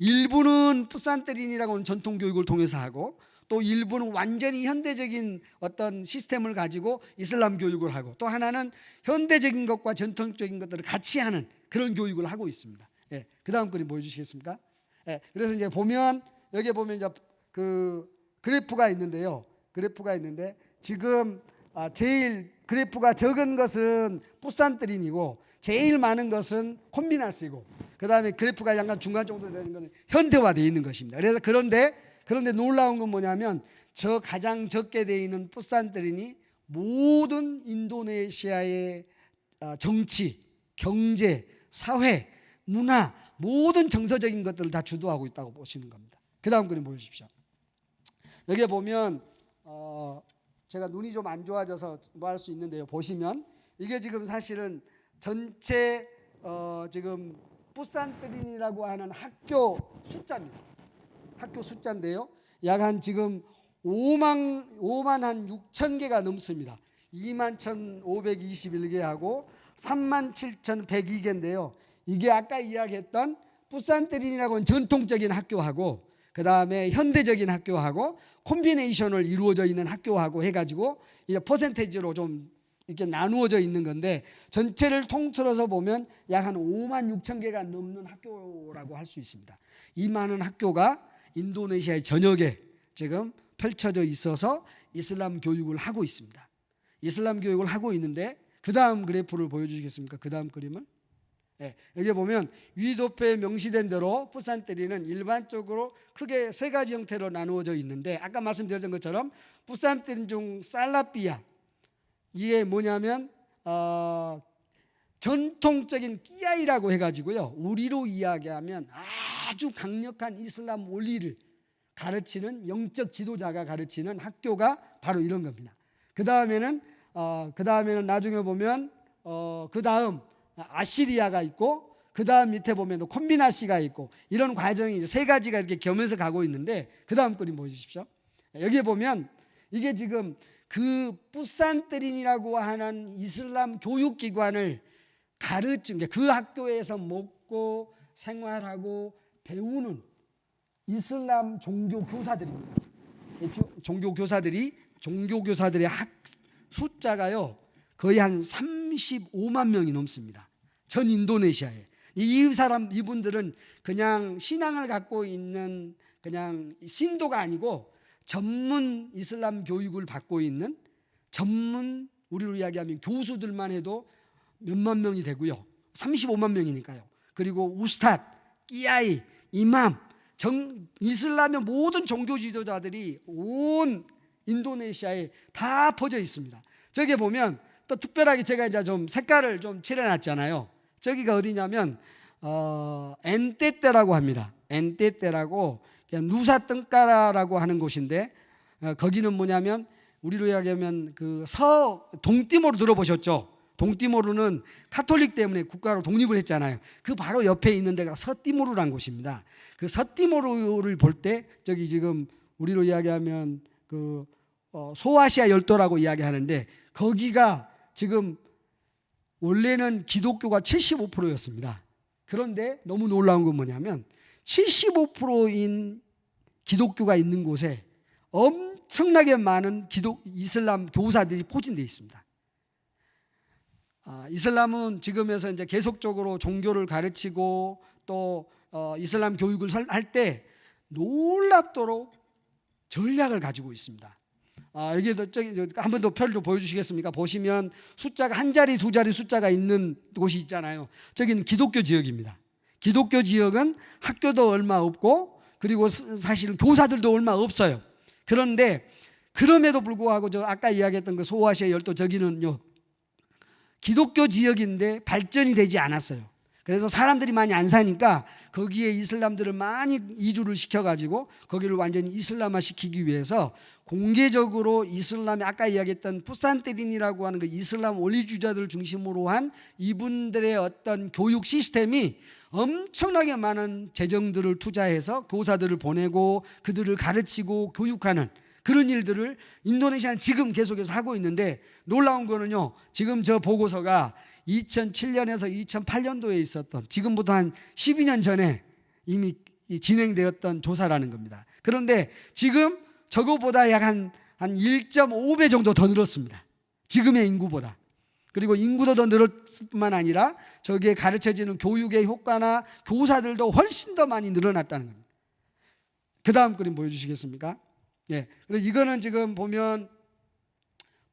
일부는 뿌산뜨린이라고 하는 전통 교육을 통해서 하고, 또 일부는 완전히 현대적인 어떤 시스템을 가지고 이슬람 교육을 하고, 또 하나는 현대적인 것과 전통적인 것들을 같이 하는 그런 교육을 하고 있습니다. 예, 그 다음 그림 보여주시겠습니까? 예, 그래서 이제 보면 여기 보면 이제 그 그래프가 있는데요. 그래프가 있는데 지금 제일 그래프가 적은 것은 뿌산뜨린이고 제일 많은 것은 콤비나스이고, 그 다음에 그래프가 약간 중간 정도 되는 것은 현대화되어 있는 것입니다. 그래서 그런데 놀라운 건 뭐냐면 저 가장 적게 되어 있는 뿌산뜨린이 모든 인도네시아의 정치, 경제, 사회, 문화 모든 정서적인 것들을 다 주도하고 있다고 보시는 겁니다. 그 다음 그림 보여주십시오. 여기 보면 제가 눈이 좀 안 좋아져서 뭐 할 수 있는데요. 보시면 이게 지금 사실은 전체 지금 뿌산뜨린이라고 하는 학교 숫자입니다. 학교 숫자인데요. 약 한 지금 5만 한 6천 개가 넘습니다. 21,521개하고 37,102개인데요. 이게 아까 이야기했던 뿌산뜨린이라고 하는 전통적인 학교하고, 그 다음에 현대적인 학교하고 콤비네이션을 이루어져 있는 학교하고 해가지고 이제 퍼센테이지로 좀 이렇게 나누어져 있는 건데, 전체를 통틀어서 보면 약 한 5만 6천 개가 넘는 학교라고 할 수 있습니다. 이 많은 학교가 인도네시아의 전역에 지금 펼쳐져 있어서 이슬람 교육을 하고 있습니다. 이슬람 교육을 하고 있는데, 그 다음 그래프를 보여주시겠습니까? 그 다음 그림은? 네, 여기 보면 위도표에 명시된 대로 뿌산뜨린은 일반적으로 크게 세 가지 형태로 나누어져 있는데, 아까 말씀드렸던 것처럼 뿌산뜨린 중 살라피아, 이게 뭐냐면 전통적인 끼야이라고 해가지고요, 우리로 이야기하면 아주 강력한 이슬람 원리를 가르치는 영적 지도자가 가르치는 학교가 바로 이런 겁니다. 그 다음에는 나중에 보면 그 다음 아시리아가 있고, 그 다음 밑에 보면 콤비나시가 있고, 이런 과정이 이제 세 가지가 이렇게 겸해서 가고 있는데, 그 다음 그림 보여주십시오. 여기에 보면 이게 지금 그 뿌산뜨린이라고 하는 이슬람 교육기관을 가르친 게, 그 학교에서 먹고 생활하고 배우는 이슬람 종교 교사들입니다. 종교교사들의 숫자가요 거의 한 35만 명이 넘습니다. 전 인도네시아에. 이분들은 그냥 신앙을 갖고 있는 그냥 신도가 아니고 전문 이슬람 교육을 받고 있는 전문, 우리로 이야기하면 교수들만 해도 몇만 명이 되고요. 35만 명이니까요. 그리고 우스타드, 끼야이, 이맘, 이슬람의 모든 종교 지도자들이 온 인도네시아에 다 퍼져 있습니다. 저기 보면 또 특별하게 제가 이제 좀 색깔을 좀 칠해놨잖아요. 저기가 어디냐면 엔테떼라고 합니다. 엔테떼라고 누사 뜬까라라고 하는 곳인데, 거기는 뭐냐면 우리로 이야기하면 그 동띠모르 들어보셨죠? 동띠모르는 카톨릭 때문에 국가로 독립을 했잖아요. 그 바로 옆에 있는 데가 서띠모르라는 곳입니다. 그 서띠모르를 볼 때 저기 지금 우리로 이야기하면 그 소아시아 열도라고 이야기하는데, 거기가 지금 원래는 기독교가 75%였습니다. 그런데 너무 놀라운 건 뭐냐면 75%인 기독교가 있는 곳에 엄청나게 많은 이슬람 교사들이 포진되어 있습니다. 이슬람은 지금에서 이제 계속적으로 종교를 가르치고 또 이슬람 교육을 할 때 놀랍도록 전략을 가지고 있습니다. 여기도 저기 한 번 더 표를 보여주시겠습니까? 보시면 숫자가 한 자리, 두 자리 숫자가 있는 곳이 있잖아요. 저기는 기독교 지역입니다. 기독교 지역은 학교도 얼마 없고, 그리고 사실 교사들도 얼마 없어요. 그런데 그럼에도 불구하고 저 아까 이야기했던 그 소아시아 열도, 저기는요 기독교 지역인데 발전이 되지 않았어요. 그래서 사람들이 많이 안 사니까 거기에 이슬람들을 많이 이주를 시켜가지고 거기를 완전히 이슬람화 시키기 위해서 공개적으로 이슬람의 아까 이야기했던 푸산테린이라고 하는 그 이슬람 원리주의자들을 중심으로 한 이분들의 어떤 교육 시스템이 엄청나게 많은 재정들을 투자해서 교사들을 보내고 그들을 가르치고 교육하는 그런 일들을 인도네시아는 지금 계속해서 하고 있는데, 놀라운 거는요, 지금 저 보고서가 2007년에서 2008년도에 있었던, 지금부터 한 12년 전에 이미 진행되었던 조사라는 겁니다. 그런데 지금 저거보다 약 한 1.5배 정도 더 늘었습니다. 지금의 인구보다. 그리고 인구도 더 늘었을 뿐만 아니라 저기에 가르쳐지는 교육의 효과나 교사들도 훨씬 더 많이 늘어났다는 겁니다. 그 다음 그림 보여주시겠습니까? 네. 그래서 이거는 지금 보면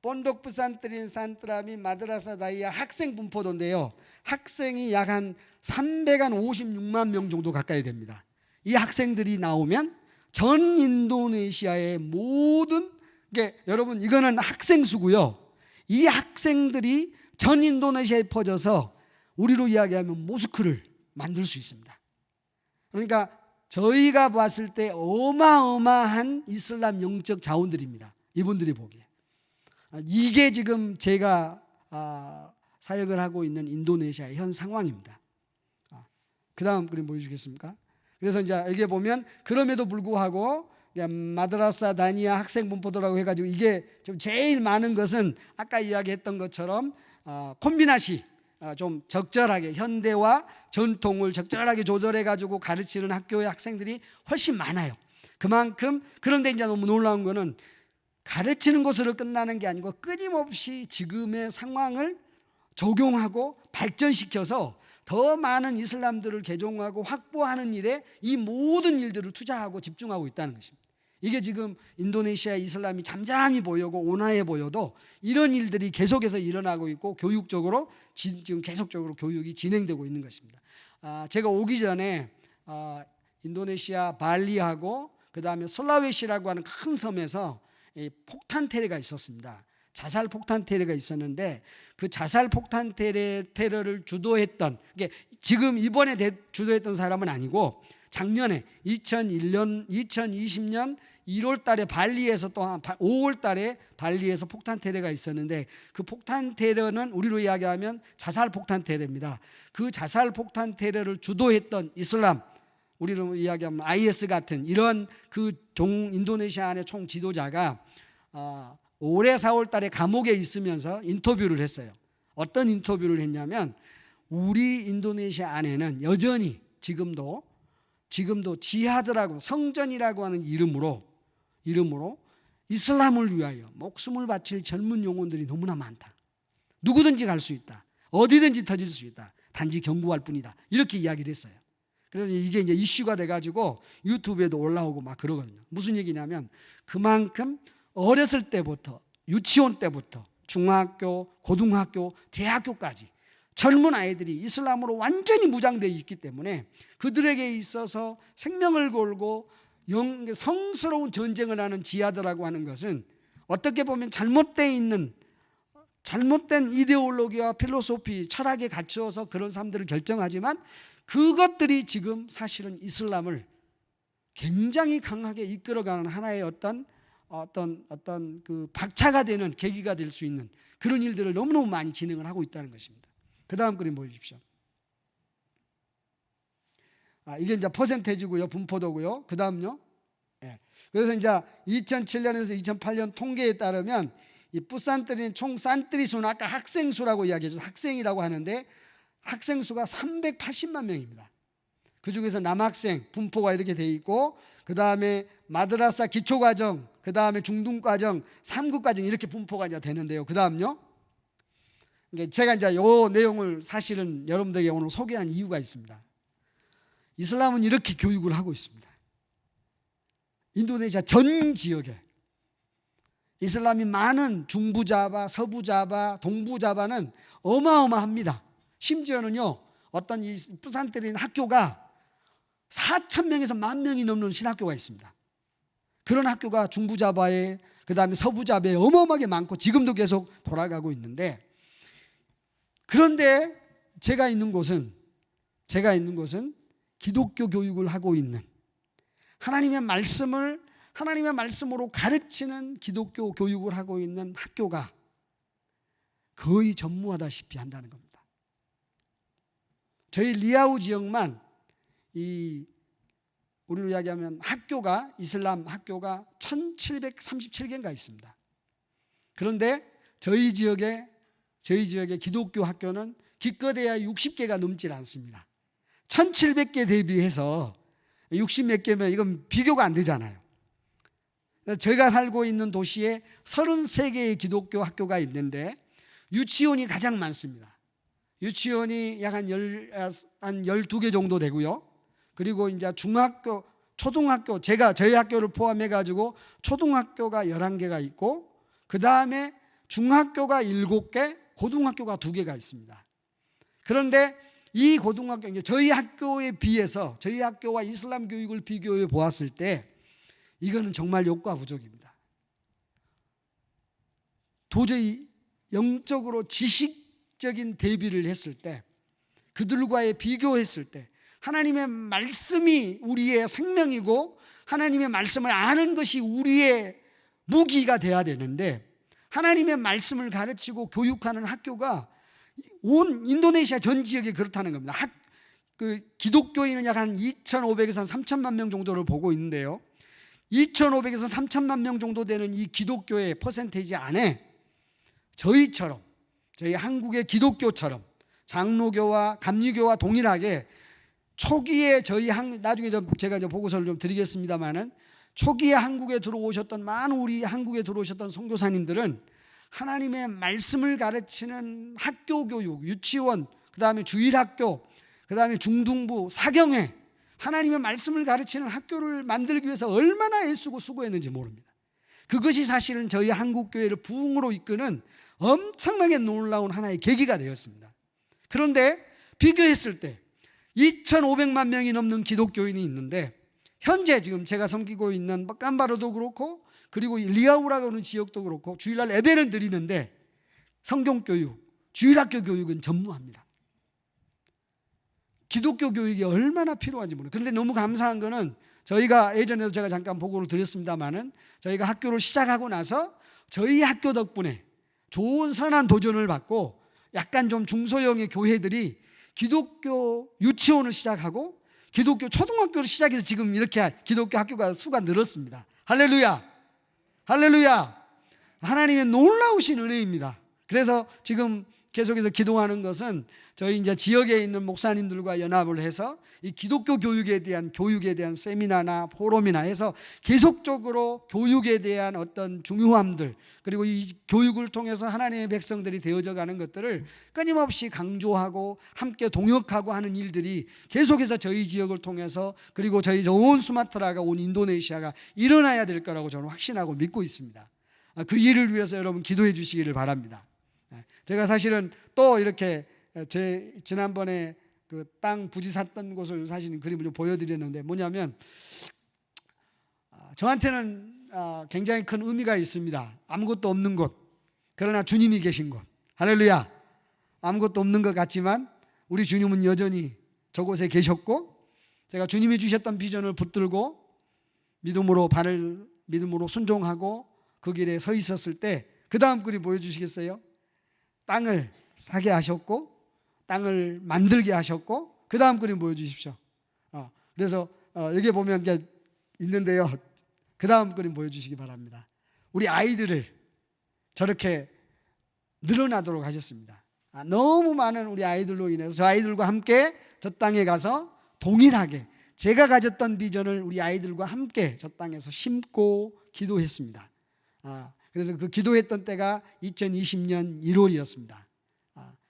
본독 푸산뜨린 산트라미 마드라사 다이아 학생 분포도인데요. 학생이 약 한 356만 명 정도 가까이 됩니다. 이 학생들이 나오면 전 인도네시아의 모든 여러분 이거는 학생 수고요. 이 학생들이 전 인도네시아에 퍼져서 우리로 이야기하면 모스크를 만들 수 있습니다. 그러니까 저희가 봤을 때 어마어마한 이슬람 영적 자원들입니다. 이분들이 보기에. 이게 지금 제가 사역을 하고 있는 인도네시아의 현 상황입니다. 그 다음 그림 보여주시겠습니까? 그래서 이제 여기에 보면 그럼에도 불구하고 마드라사 다니아 학생 분포도라고 해가지고 이게 좀 제일 많은 것은 아까 이야기했던 것처럼 콤비나시, 좀 적절하게 현대와 전통을 적절하게 조절해가지고 가르치는 학교의 학생들이 훨씬 많아요. 그만큼, 그런데 이제 너무 놀라운 거는 가르치는 것으로 끝나는 게 아니고 끊임없이 지금의 상황을 적용하고 발전시켜서 더 많은 이슬람들을 개종하고 확보하는 일에 이 모든 일들을 투자하고 집중하고 있다는 것입니다. 이게 지금 인도네시아 이슬람이 잠잠히 보여고 온화해 보여도 이런 일들이 계속해서 일어나고 있고 교육적으로 지금 계속적으로 교육이 진행되고 있는 것입니다. 제가 오기 전에 인도네시아 발리하고 그 다음에 슬라웨시라고 하는 큰 섬에서 폭탄 테러가 있었습니다. 자살 폭탄 테러가 있었는데 그 자살 폭탄 테러를 주도했던, 지금 이번에 주도했던 사람은 아니고 작년에 2020년 1월 달에 발리에서 또 5월 달에 발리에서 폭탄 테러가 있었는데 그 폭탄 테러는 우리로 이야기하면 자살 폭탄 테러입니다. 그 자살 폭탄 테러를 주도했던 이슬람, 우리로 이야기하면 IS 같은 이런 그 인도네시아 안의 총 지도자가 올해 4월 달에 감옥에 있으면서 인터뷰를 했어요. 어떤 인터뷰를 했냐면 우리 인도네시아 안에는 여전히 지금도 지하드라고 성전이라고 하는 이름으로 이슬람을 위하여 목숨을 바칠 젊은 영혼들이 너무나 많다. 누구든지 갈 수 있다. 어디든지 터질 수 있다. 단지 경고할 뿐이다. 이렇게 이야기를 했어요. 그래서 이게 이제 이슈가 돼가지고 유튜브에도 올라오고 막 그러거든요. 무슨 얘기냐면 그만큼 어렸을 때부터 유치원 때부터 중학교, 고등학교, 대학교까지 젊은 아이들이 이슬람으로 완전히 무장되어 있기 때문에 그들에게 있어서 생명을 걸고 성스러운 전쟁을 하는 지하드라고 하는 것은 어떻게 보면 잘못된 이데올로기와 필로소피, 철학에 갇혀서 그런 삶들을 결정하지만 그것들이 지금 사실은 이슬람을 굉장히 강하게 이끌어가는 하나의 어떤 그 박차가 되는 계기가 될 수 있는 그런 일들을 너무너무 많이 진행을 하고 있다는 것입니다. 그 다음 그림 보십시오. 이게 이제 퍼센테이지고요, 분포도고요. 그 다음요. 그래서 이제 2007년에서 2008년 통계에 따르면 이 뿌산뜨리는 총 산뜨리 수는 아까 학생 수라고 이야기했죠. 학생이라고 하는데 학생 수가 380만 명입니다. 그 중에서 남학생 분포가 이렇게 돼 있고 그 다음에 마드라사 기초과정, 그 다음에 중등과정, 3급과정 이렇게 분포가 이제 되는데요. 그 다음요. 제가 이제 이 내용을 사실은 여러분들에게 오늘 소개한 이유가 있습니다. 이슬람은 이렇게 교육을 하고 있습니다. 인도네시아 전 지역에 이슬람이 많은 중부자바, 서부자바, 동부자바는 어마어마합니다. 심지어는요, 어떤 이 뿌산뜨린 학교가 4,000명에서 10,000명이 넘는 신학교가 있습니다. 그런 학교가 중부자바에, 그 다음에 서부자바에 어마어마하게 많고 지금도 계속 돌아가고 있는데, 그런데 제가 있는 곳은 기독교 교육을 하고 있는, 하나님의 말씀으로 가르치는 기독교 교육을 하고 있는 학교가 거의 전무하다시피 한다는 겁니다. 저희 리아우 지역만 우리로 이야기하면 이슬람 학교가 1737개인가 있습니다. 그런데 저희 지역의 기독교 학교는 기껏해야 60개가 넘질 않습니다. 1700개 대비해서 60몇 개면 이건 비교가 안 되잖아요. 제가 살고 있는 도시에 33개의 기독교 학교가 있는데 유치원이 가장 많습니다. 유치원이 약 한 12개 정도 되고요. 그리고 이제 중학교, 초등학교, 저희 학교를 포함해 가지고 초등학교가 11개가 있고 그 다음에 중학교가 7개, 고등학교가 2개가 있습니다. 그런데 이 고등학교, 저희 학교에 비해서 저희 학교와 이슬람 교육을 비교해 보았을 때 이거는 정말 욕과 부족입니다. 도저히 영적으로 지식적인 대비를 했을 때, 그들과의 비교했을 때 하나님의 말씀이 우리의 생명이고 하나님의 말씀을 아는 것이 우리의 무기가 돼야 되는데, 하나님의 말씀을 가르치고 교육하는 학교가 온 인도네시아 전 지역에 그렇다는 겁니다. 기독교인은 약 한 2,500에서 3,000만 명 정도를 보고 있는데요, 2,500에서 3,000만 명 정도 되는 이 기독교의 퍼센테이지 안에 저희 한국의 기독교처럼 장로교와 감리교와 동일하게 초기에 나중에 제가 보고서를 좀 드리겠습니다만은, 초기에 한국에 들어오셨던 많은 우리 한국에 들어오셨던 선교사님들은 하나님의 말씀을 가르치는 학교 교육, 유치원, 그 다음에 주일학교, 그 다음에 중등부, 사경회, 하나님의 말씀을 가르치는 학교를 만들기 위해서 얼마나 애쓰고 수고했는지 모릅니다. 그것이 사실은 저희 한국교회를 부흥으로 이끄는 엄청나게 놀라운 하나의 계기가 되었습니다. 그런데 비교했을 때 2,500만 명이 넘는 기독교인이 있는데, 현재 지금 제가 섬기고 있는 깜바로도 그렇고 그리고 리아우라고 하는 지역도 그렇고 주일날 예배를 드리는데 성경 교육, 주일학교 교육은 전무합니다. 기독교 교육이 얼마나 필요한지 모르겠어요. 그런데 너무 감사한 거는 저희가 예전에도 제가 잠깐 보고를 드렸습니다마는 저희가 학교를 시작하고 나서 저희 학교 덕분에 좋은 선한 도전을 받고 약간 좀 중소형의 교회들이 기독교 유치원을 시작하고 기독교 초등학교를 시작해서 지금 이렇게 기독교 학교가 수가 늘었습니다. 할렐루야, 할렐루야. 하나님의 놀라우신 은혜입니다. 그래서 지금 계속해서 기도하는 것은 저희 이제 지역에 있는 목사님들과 연합을 해서 이 기독교 교육에 대한 세미나나 포럼이나 해서 계속적으로 교육에 대한 어떤 중요함들, 그리고 이 교육을 통해서 하나님의 백성들이 되어져 가는 것들을 끊임없이 강조하고 함께 동역하고 하는 일들이 계속해서 저희 지역을 통해서, 그리고 저희 온 수마트라가 온 인도네시아가 일어나야 될 거라고 저는 확신하고 믿고 있습니다. 그 일을 위해서 여러분 기도해 주시기를 바랍니다. 제가 사실은 또 이렇게 제 지난번에 그 땅 부지 샀던 곳을 사실 그림을 좀 보여드렸는데, 뭐냐면 저한테는 굉장히 큰 의미가 있습니다. 아무것도 없는 곳, 그러나 주님이 계신 곳. 할렐루야. 아무것도 없는 것 같지만 우리 주님은 여전히 저곳에 계셨고, 제가 주님이 주셨던 비전을 붙들고 믿음으로 순종하고 그 길에 서 있었을 때, 그 다음 글이 보여주시겠어요? 땅을 사게 하셨고 땅을 만들게 하셨고, 그 다음 그림 보여주십시오. 그래서 여기 보면 있는데요, 그 다음 그림 보여주시기 바랍니다. 우리 아이들을 저렇게 늘어나도록 하셨습니다. 너무 많은 우리 아이들로 인해서 저 아이들과 함께 저 땅에 가서 동일하게 제가 가졌던 비전을 우리 아이들과 함께 저 땅에서 심고 기도했습니다. 그래서 그 기도했던 때가 2020년 1월이었습니다.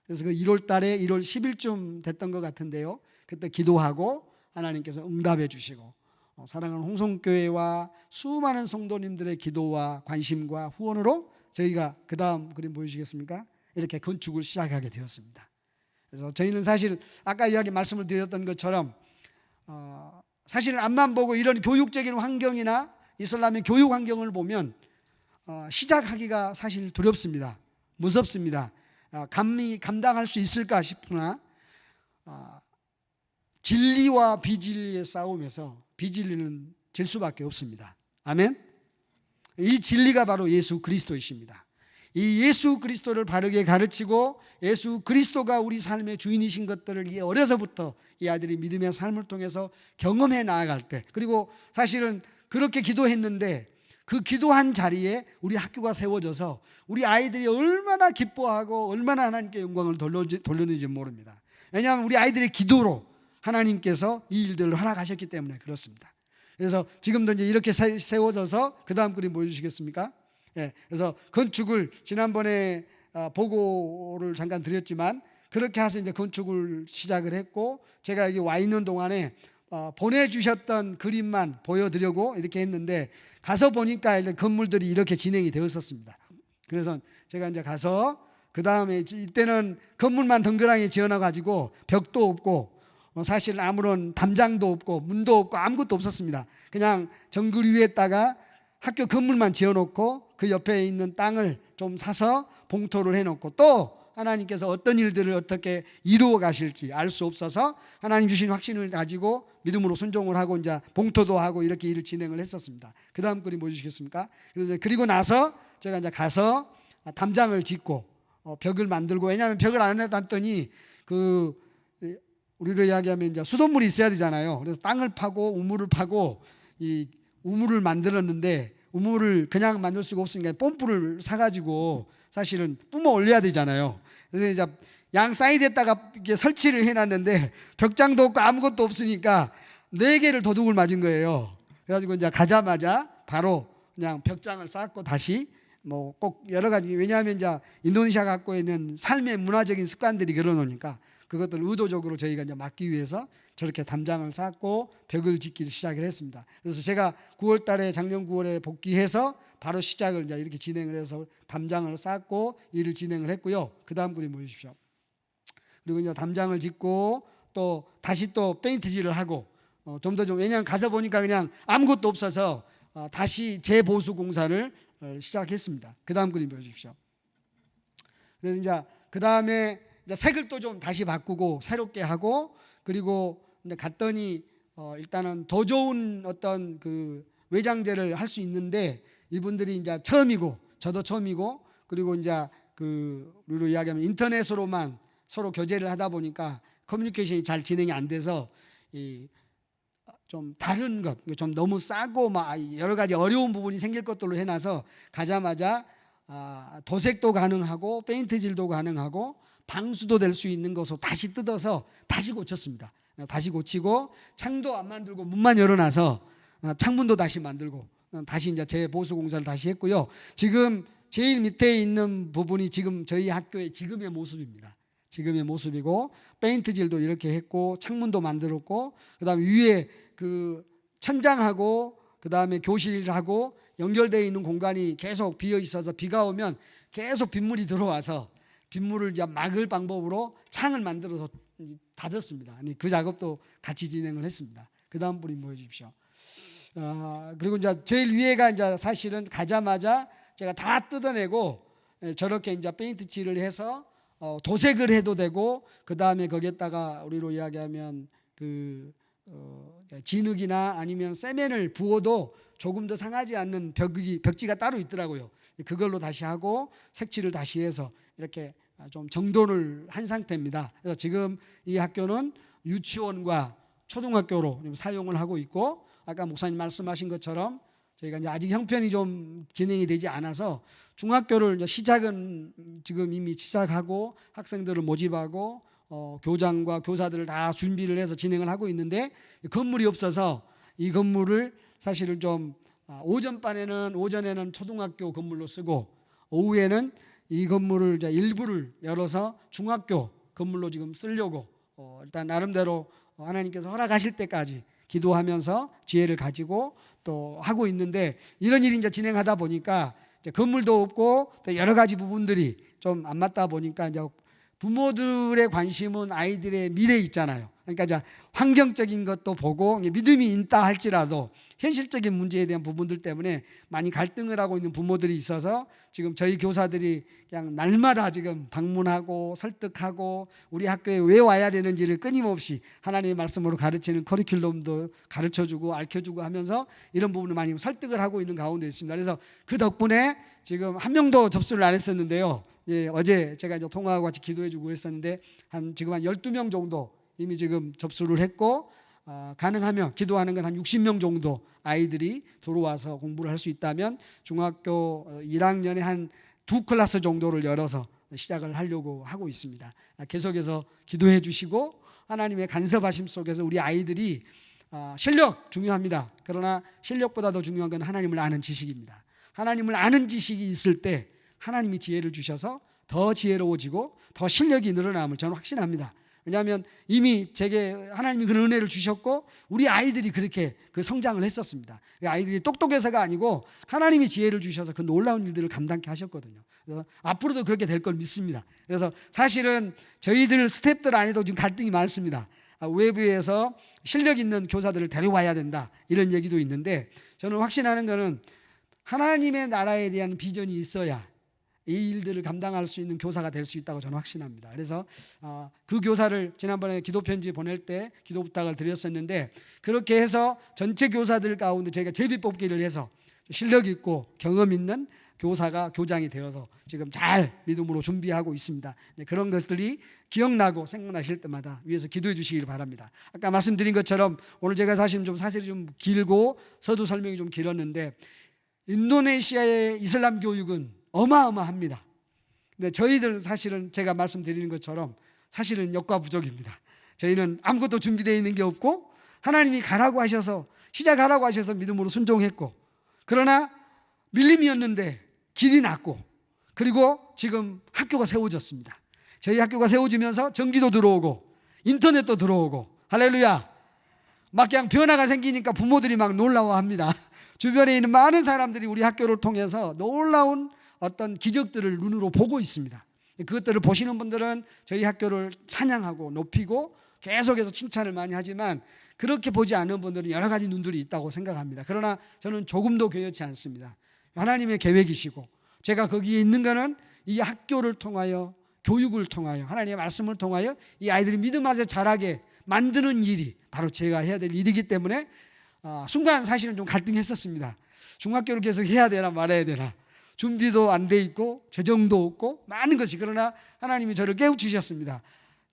그래서 그 1월 달에 1월 10일쯤 됐던 것 같은데요, 그때 기도하고 하나님께서 응답해 주시고 사랑하는 홍성교회와 수많은 성도님들의 기도와 관심과 후원으로 저희가 그 다음 그림 보여주시겠습니까? 이렇게 건축을 시작하게 되었습니다. 그래서 저희는 사실 아까 말씀을 드렸던 것처럼 사실 앞만 보고 이런 교육적인 환경이나 이슬람의 교육 환경을 보면 시작하기가 사실 두렵습니다. 무섭습니다. 감히 감당할 수 있을까 싶으나 진리와 비진리의 싸움에서 비진리는 질 수밖에 없습니다. 아멘. 이 진리가 바로 예수 그리스도이십니다. 이 예수 그리스도를 바르게 가르치고 예수 그리스도가 우리 삶의 주인이신 것들을 어려서부터 이 아들이 믿음의 삶을 통해서 경험해 나아갈 때, 그리고 사실은 그렇게 기도했는데 그 기도한 자리에 우리 학교가 세워져서 우리 아이들이 얼마나 기뻐하고 얼마나 하나님께 영광을 돌렸는지 모릅니다. 왜냐하면 우리 아이들의 기도로 하나님께서 이 일들을 허락하셨기 때문에 그렇습니다. 그래서 지금도 이제 이렇게 세워져서 그 다음 그림 보여주시겠습니까? 그래서 건축을 지난번에 보고를 잠깐 드렸지만 그렇게 해서 이제 건축을 시작을 했고, 제가 여기 와 있는 동안에 보내주셨던 그림만 보여드리려고 이렇게 했는데, 가서 보니까 건물들이 이렇게 진행이 되었었습니다. 그래서 제가 이제 가서 그 다음에 이때는 건물만 덩그러니 지어놔가지고 벽도 없고 사실 아무런 담장도 없고 문도 없고 아무것도 없었습니다. 그냥 정글 위에다가 학교 건물만 지어놓고 그 옆에 있는 땅을 좀 사서 봉토를 해놓고, 또 하나님께서 어떤 일들을 어떻게 이루어 가실지 알 수 없어서 하나님 주신 확신을 가지고 믿음으로 순종을 하고 이제 봉토도 하고 이렇게 일을 진행을 했었습니다. 그 다음 그림 보여주시겠습니까? 그리고 나서 제가 이제 가서 담장을 짓고 벽을 만들고, 왜냐하면 벽을 안 해놨더니 우리로 이야기하면 이제 수돗물이 있어야 되잖아요. 그래서 땅을 파고 우물을 파고 이 우물을 만들었는데, 우물을 그냥 만들 수가 없으니까 펌프를 사가지고 사실은 뿜어 올려야 되잖아요. 그래서 이제 양 사이드에다가 이렇게 설치를 해놨는데 벽장도 없고 아무것도 없으니까 4개를 도둑을 맞은 거예요. 그래가지고 이제 가자마자 바로 그냥 벽장을 쌓고 다시 뭐 꼭 여러 가지, 왜냐하면 이제 인도네시아 갖고 있는 삶의 문화적인 습관들이 그러놓으니까 그것들을 의도적으로 저희가 이제 막기 위해서 저렇게 담장을 쌓고 벽을 짓기 시작을 했습니다. 그래서 제가 9월 달에 작년 9월에 복귀해서 바로 시작을 이제 이렇게 진행을 해서 담장을 쌓고 일을 진행을 했고요. 그 다음 그림 보여주십시오. 그리고 이제 담장을 짓고 또 다시 또 페인트질을 하고 왜냐하면 가서 보니까 그냥 아무것도 없어서 다시 재보수 공사를 시작했습니다. 그 다음 그림 보여주십시오. 그래서 이제 그 다음에 색을 또 좀 다시 바꾸고 새롭게 하고, 그리고 갔더니 일단은 더 좋은 어떤 그 외장재를 할 수 있는데, 이분들이 이제 처음이고 저도 처음이고, 그리고 이제 그 우리로 이야기하면 인터넷으로만 서로 교제를 하다 보니까 커뮤니케이션이 잘 진행이 안 돼서 좀 다른 것, 좀 너무 싸고 막 여러 가지 어려운 부분이 생길 것들로 해놔서 가자마자 도색도 가능하고 페인트질도 가능하고 방수도 될 수 있는 것으로 다시 뜯어서 다시 고쳤습니다. 다시 고치고 창도 안 만들고 문만 열어놔서 창문도 다시 만들고 다시 이제 재보수 공사를 다시 했고요. 지금 제일 밑에 있는 부분이 지금 저희 학교의 지금의 모습입니다. 지금의 모습이고, 페인트질도 이렇게 했고 창문도 만들었고, 그다음에 위에 그 천장하고 그다음에 교실하고 연결되어 있는 공간이 계속 비어 있어서 비가 오면 계속 빗물이 들어와서 빗물을 이제 막을 방법으로 창을 만들어서 닫았습니다. 그 작업도 같이 진행을 했습니다. 그 다음 분이 보여주십시오. 그리고 이제 제일 위에가 이제 사실은 가자마자 제가 다 뜯어내고 저렇게 이제 페인트 칠을 해서 도색을 해도 되고, 그 다음에 거기에다가 우리로 이야기하면 그 진흙이나 아니면 세멘을 부어도 조금 더 상하지 않는 벽지가 따로 있더라고요. 그걸로 다시 하고 색칠을 다시 해서 이렇게 좀 정돈을 한 상태입니다. 그래서 지금 이 학교는 유치원과 초등학교로 사용을 하고 있고, 아까 목사님 말씀하신 것처럼 저희가 이제 아직 형편이 좀 진행이 되지 않아서 중학교를 이제 시작은 지금 이미 시작하고 학생들을 모집하고 교장과 교사들을 다 준비를 해서 진행을 하고 있는데, 건물이 없어서 이 건물을 사실은 좀 오전에는 초등학교 건물로 쓰고 오후에는 이 건물을 이제 일부를 열어서 중학교 건물로 지금 쓰려고 일단 나름대로 하나님께서 허락하실 때까지 기도하면서 지혜를 가지고 또 하고 있는데, 이런 일이 이제 진행하다 보니까 이제 건물도 없고 또 여러 가지 부분들이 좀 안 맞다 보니까 이제 부모들의 관심은 아이들의 미래에 있잖아요. 그러니까 이제 환경적인 것도 보고 믿음이 있다 할지라도 현실적인 문제에 대한 부분들 때문에 많이 갈등을 하고 있는 부모들이 있어서 지금 저희 교사들이 그냥 날마다 지금 방문하고 설득하고 우리 학교에 왜 와야 되는지를 끊임없이 하나님의 말씀으로 가르치는 커리큘럼도 가르쳐주고 알려주고 하면서 이런 부분을 많이 설득을 하고 있는 가운데 있습니다. 그래서 그 덕분에 지금 한 명도 접수를 안 했었는데요. 어제 제가 이제 통화하고 같이 기도해주고 했었는데 지금 한 12명 정도 이미 지금 접수를 했고, 가능하면 기도하는 건 한 60명 정도 아이들이 들어와서 공부를 할 수 있다면 중학교 1학년에 한 2클래스 정도를 열어서 시작을 하려고 하고 있습니다. 계속해서 기도해 주시고 하나님의 간섭하심 속에서 우리 아이들이 실력 중요합니다. 그러나 실력보다 더 중요한 건 하나님을 아는 지식입니다. 하나님을 아는 지식이 있을 때 하나님이 지혜를 주셔서 더 지혜로워지고 더 실력이 늘어남을 저는 확신합니다. 왜냐하면 이미 제게 하나님이 그런 은혜를 주셨고 우리 아이들이 그렇게 그 성장을 했었습니다. 아이들이 똑똑해서가 아니고 하나님이 지혜를 주셔서 그 놀라운 일들을 감당케 하셨거든요. 그래서 앞으로도 그렇게 될 걸 믿습니다. 그래서 사실은 저희들 스태프들 안에도 지금 갈등이 많습니다. 외부에서 실력 있는 교사들을 데려와야 된다 이런 얘기도 있는데, 저는 확신하는 것은 하나님의 나라에 대한 비전이 있어야 이 일들을 감당할 수 있는 교사가 될 수 있다고 저는 확신합니다. 그래서 그 교사를 지난번에 기도 편지 보낼 때 기도 부탁을 드렸었는데, 그렇게 해서 전체 교사들 가운데 저희가 제비 뽑기를 해서 실력 있고 경험 있는 교사가 교장이 되어서 지금 잘 믿음으로 준비하고 있습니다. 그런 것들이 기억나고 생각나실 때마다 위에서 기도해 주시길 바랍니다. 아까 말씀드린 것처럼 오늘 제가 사실이 좀 길고 서두 설명이 좀 길었는데, 인도네시아의 이슬람 교육은 어마어마합니다. 근데 저희들은 사실은 제가 말씀드리는 것처럼 사실은 역과부족입니다. 저희는 아무것도 준비되어 있는 게 없고 하나님이 가라고 하셔서 시작하라고 하셔서 믿음으로 순종했고, 그러나 밀림이었는데 길이 났고, 그리고 지금 학교가 세워졌습니다. 저희 학교가 세워지면서 전기도 들어오고 인터넷도 들어오고 할렐루야. 막 그냥 변화가 생기니까 부모들이 막 놀라워합니다. 주변에 있는 많은 사람들이 우리 학교를 통해서 놀라운 어떤 기적들을 눈으로 보고 있습니다. 그것들을 보시는 분들은 저희 학교를 찬양하고 높이고 계속해서 칭찬을 많이 하지만, 그렇게 보지 않는 분들은 여러 가지 눈들이 있다고 생각합니다. 그러나 저는 조금도 괴롭지 않습니다. 하나님의 계획이시고 제가 거기에 있는 거는 이 학교를 통하여, 교육을 통하여, 하나님의 말씀을 통하여 이 아이들이 믿음 안에서 자라게 만드는 일이 바로 제가 해야 될 일이기 때문에 순간 사실은 좀 갈등했었습니다. 중학교를 계속 해야 되나 말아야 되나, 준비도 안 돼 있고 재정도 없고 많은 것이. 그러나 하나님이 저를 깨우치셨습니다.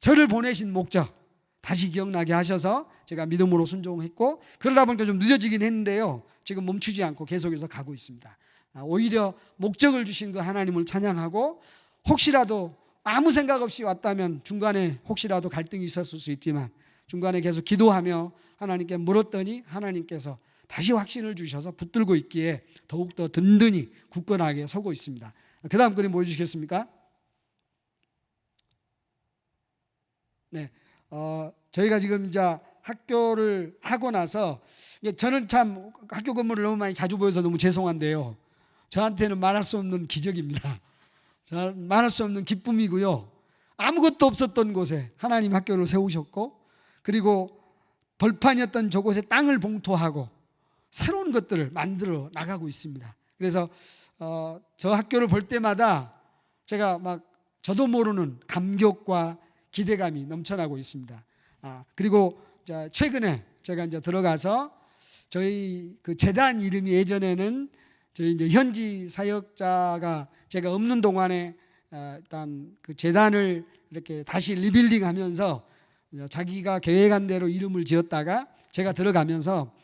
저를 보내신 목적 다시 기억나게 하셔서 제가 믿음으로 순종했고, 그러다 보니까 좀 늦어지긴 했는데요, 지금 멈추지 않고 계속해서 가고 있습니다. 오히려 목적을 주신 그 하나님을 찬양하고, 혹시라도 아무 생각 없이 왔다면 중간에 혹시라도 갈등이 있었을 수 있지만 중간에 계속 기도하며 하나님께 물었더니 하나님께서 다시 확신을 주셔서 붙들고 있기에 더욱더 든든히 굳건하게 서고 있습니다. 그 다음 그림 보여주시겠습니까? 네, 저희가 지금 이제 학교를 하고 나서, 저는 참 학교 근무를 너무 많이 자주 보여서 너무 죄송한데요, 저한테는 말할 수 없는 기적입니다. 말할 수 없는 기쁨이고요. 아무것도 없었던 곳에 하나님 학교를 세우셨고, 그리고 벌판이었던 저곳에 땅을 봉토하고 새로운 것들을 만들어 나가고 있습니다. 그래서 저 학교를 볼 때마다 제가 막 저도 모르는 감격과 기대감이 넘쳐나고 있습니다. 그리고 최근에 제가 이제 들어가서 저희 그 재단 이름이, 예전에는 저희 이제 현지 사역자가 제가 없는 동안에 일단 그 재단을 이렇게 다시 리빌딩하면서 자기가 계획한 대로 이름을 지었다가 제가 들어가면서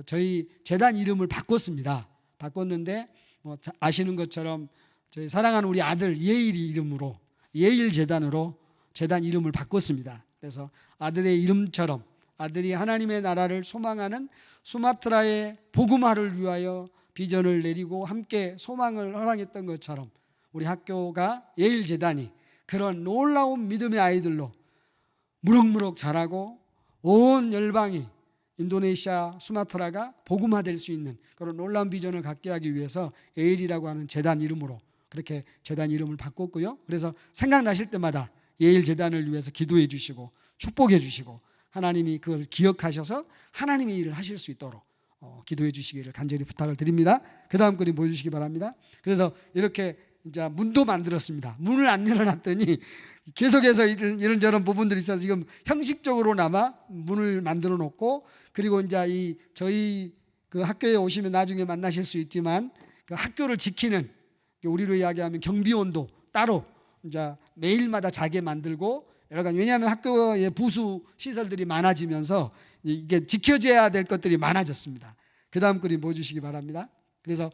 저희 재단 이름을 바꿨습니다. 바꿨는데 뭐 아시는 것처럼 저희 사랑하는 우리 아들 예일이 이름으로, 예일 재단으로 재단 이름을 바꿨습니다. 그래서 아들의 이름처럼 아들이 하나님의 나라를 소망하는 수마트라의 복음화를 위하여 비전을 내리고 함께 소망을 허락했던 것처럼 우리 학교가, 예일 재단이 그런 놀라운 믿음의 아이들로 무럭무럭 자라고 온 열방이, 인도네시아 수마트라가 복음화될 수 있는 그런 놀라운 비전을 갖게 하기 위해서 예일이라고 하는 재단 이름으로 그렇게 재단 이름을 바꿨고요. 그래서 생각나실 때마다 예일 재단을 위해서 기도해 주시고 축복해 주시고, 하나님이 그것을 기억하셔서 하나님의 일을 하실 수 있도록 기도해 주시기를 간절히 부탁을 드립니다. 그 다음 그림 보여주시기 바랍니다. 그래서 이렇게 이제 문도 만들었습니다. 문을 안 열어놨더니 계속해서 이런저런 부분들이 있어서 지금 형식적으로나마 문을 만들어 놓고, 그리고 이제 저희 그 학교에 오시면 나중에 만나실 수 있지만 그 학교를 지키는, 우리로 이야기하면 경비원도 따로 이제 매일마다 자게 만들고 여러 가지, 왜냐하면 학교에 부수 시설들이 많아지면서 이게 지켜져야 될 것들이 많아졌습니다. 그 다음 그림 보여주시기 바랍니다. 그래서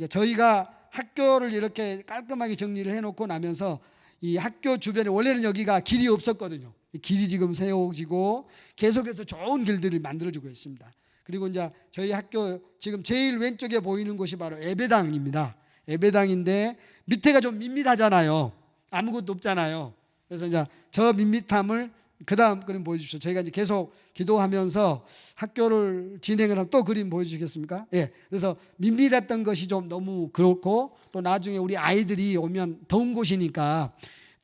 저희가 학교를 이렇게 깔끔하게 정리를 해놓고 나면서 이 학교 주변에, 원래는 여기가 길이 없었거든요. 길이 지금 세워지고 계속해서 좋은 길들을 만들어주고 있습니다. 그리고 이제 저희 학교 지금 제일 왼쪽에 보이는 곳이 바로 예배당입니다. 예배당인데 밑에가 좀 밋밋하잖아요. 아무것도 없잖아요. 그래서 이제 저 밋밋함을, 그 다음 그림 보여주십시오. 저희가 이제 계속 기도하면서 학교를 진행을 하면, 또 그림 보여주시겠습니까? 예. 그래서 밋밋했던 것이 좀 너무 그렇고, 또 나중에 우리 아이들이 오면 더운 곳이니까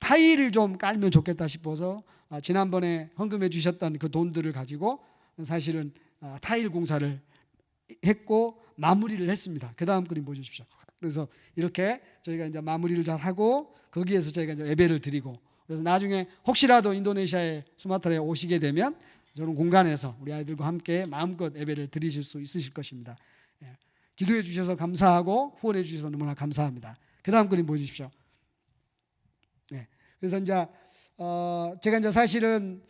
타일을 좀 깔면 좋겠다 싶어서 지난번에 헌금해 주셨던 그 돈들을 가지고 사실은 타일 공사를 했고 마무리를 했습니다. 그 다음 그림 보여주십시오. 그래서 이렇게 저희가 이제 마무리를 잘 하고 거기에서 저희가 이제 예배를 드리고, 그래서 나중에 혹시라도 인도네시아에, 수마트라에 오시게 되면 저는 공간에서 우리 아이들과 함께 마음껏 예배를 드리실 수 있으실 것입니다. 예. 기도해 주셔서 감사하고 후원해 주셔서 너무나 감사합니다. 그 다음 그림 보여주십시오. 네. 그래서 이제 제가 이제 사실은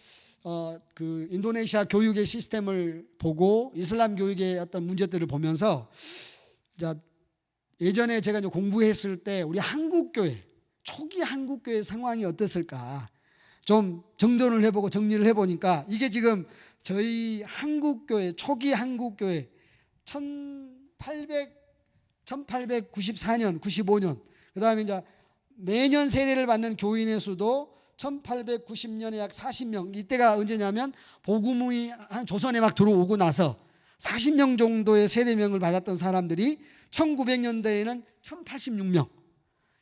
그 인도네시아 교육의 시스템을 보고 이슬람 교육의 어떤 문제들을 보면서, 이제 예전에 제가 이제 공부했을 때 우리 한국교회, 초기 한국교회 상황이 어땠을까 좀 정돈을 해보고 정리를 해보니까, 이게 지금 저희 한국교회, 초기 한국교회 1894년, 95년, 그 다음에 이제 매년 세례를 받는 교인의 수도 1890년에 약 40명, 이때가 언제냐면 복음이 한 조선에 막 들어오고 나서 40명 정도의 세례명을 받았던 사람들이 1900년대에는 1086명.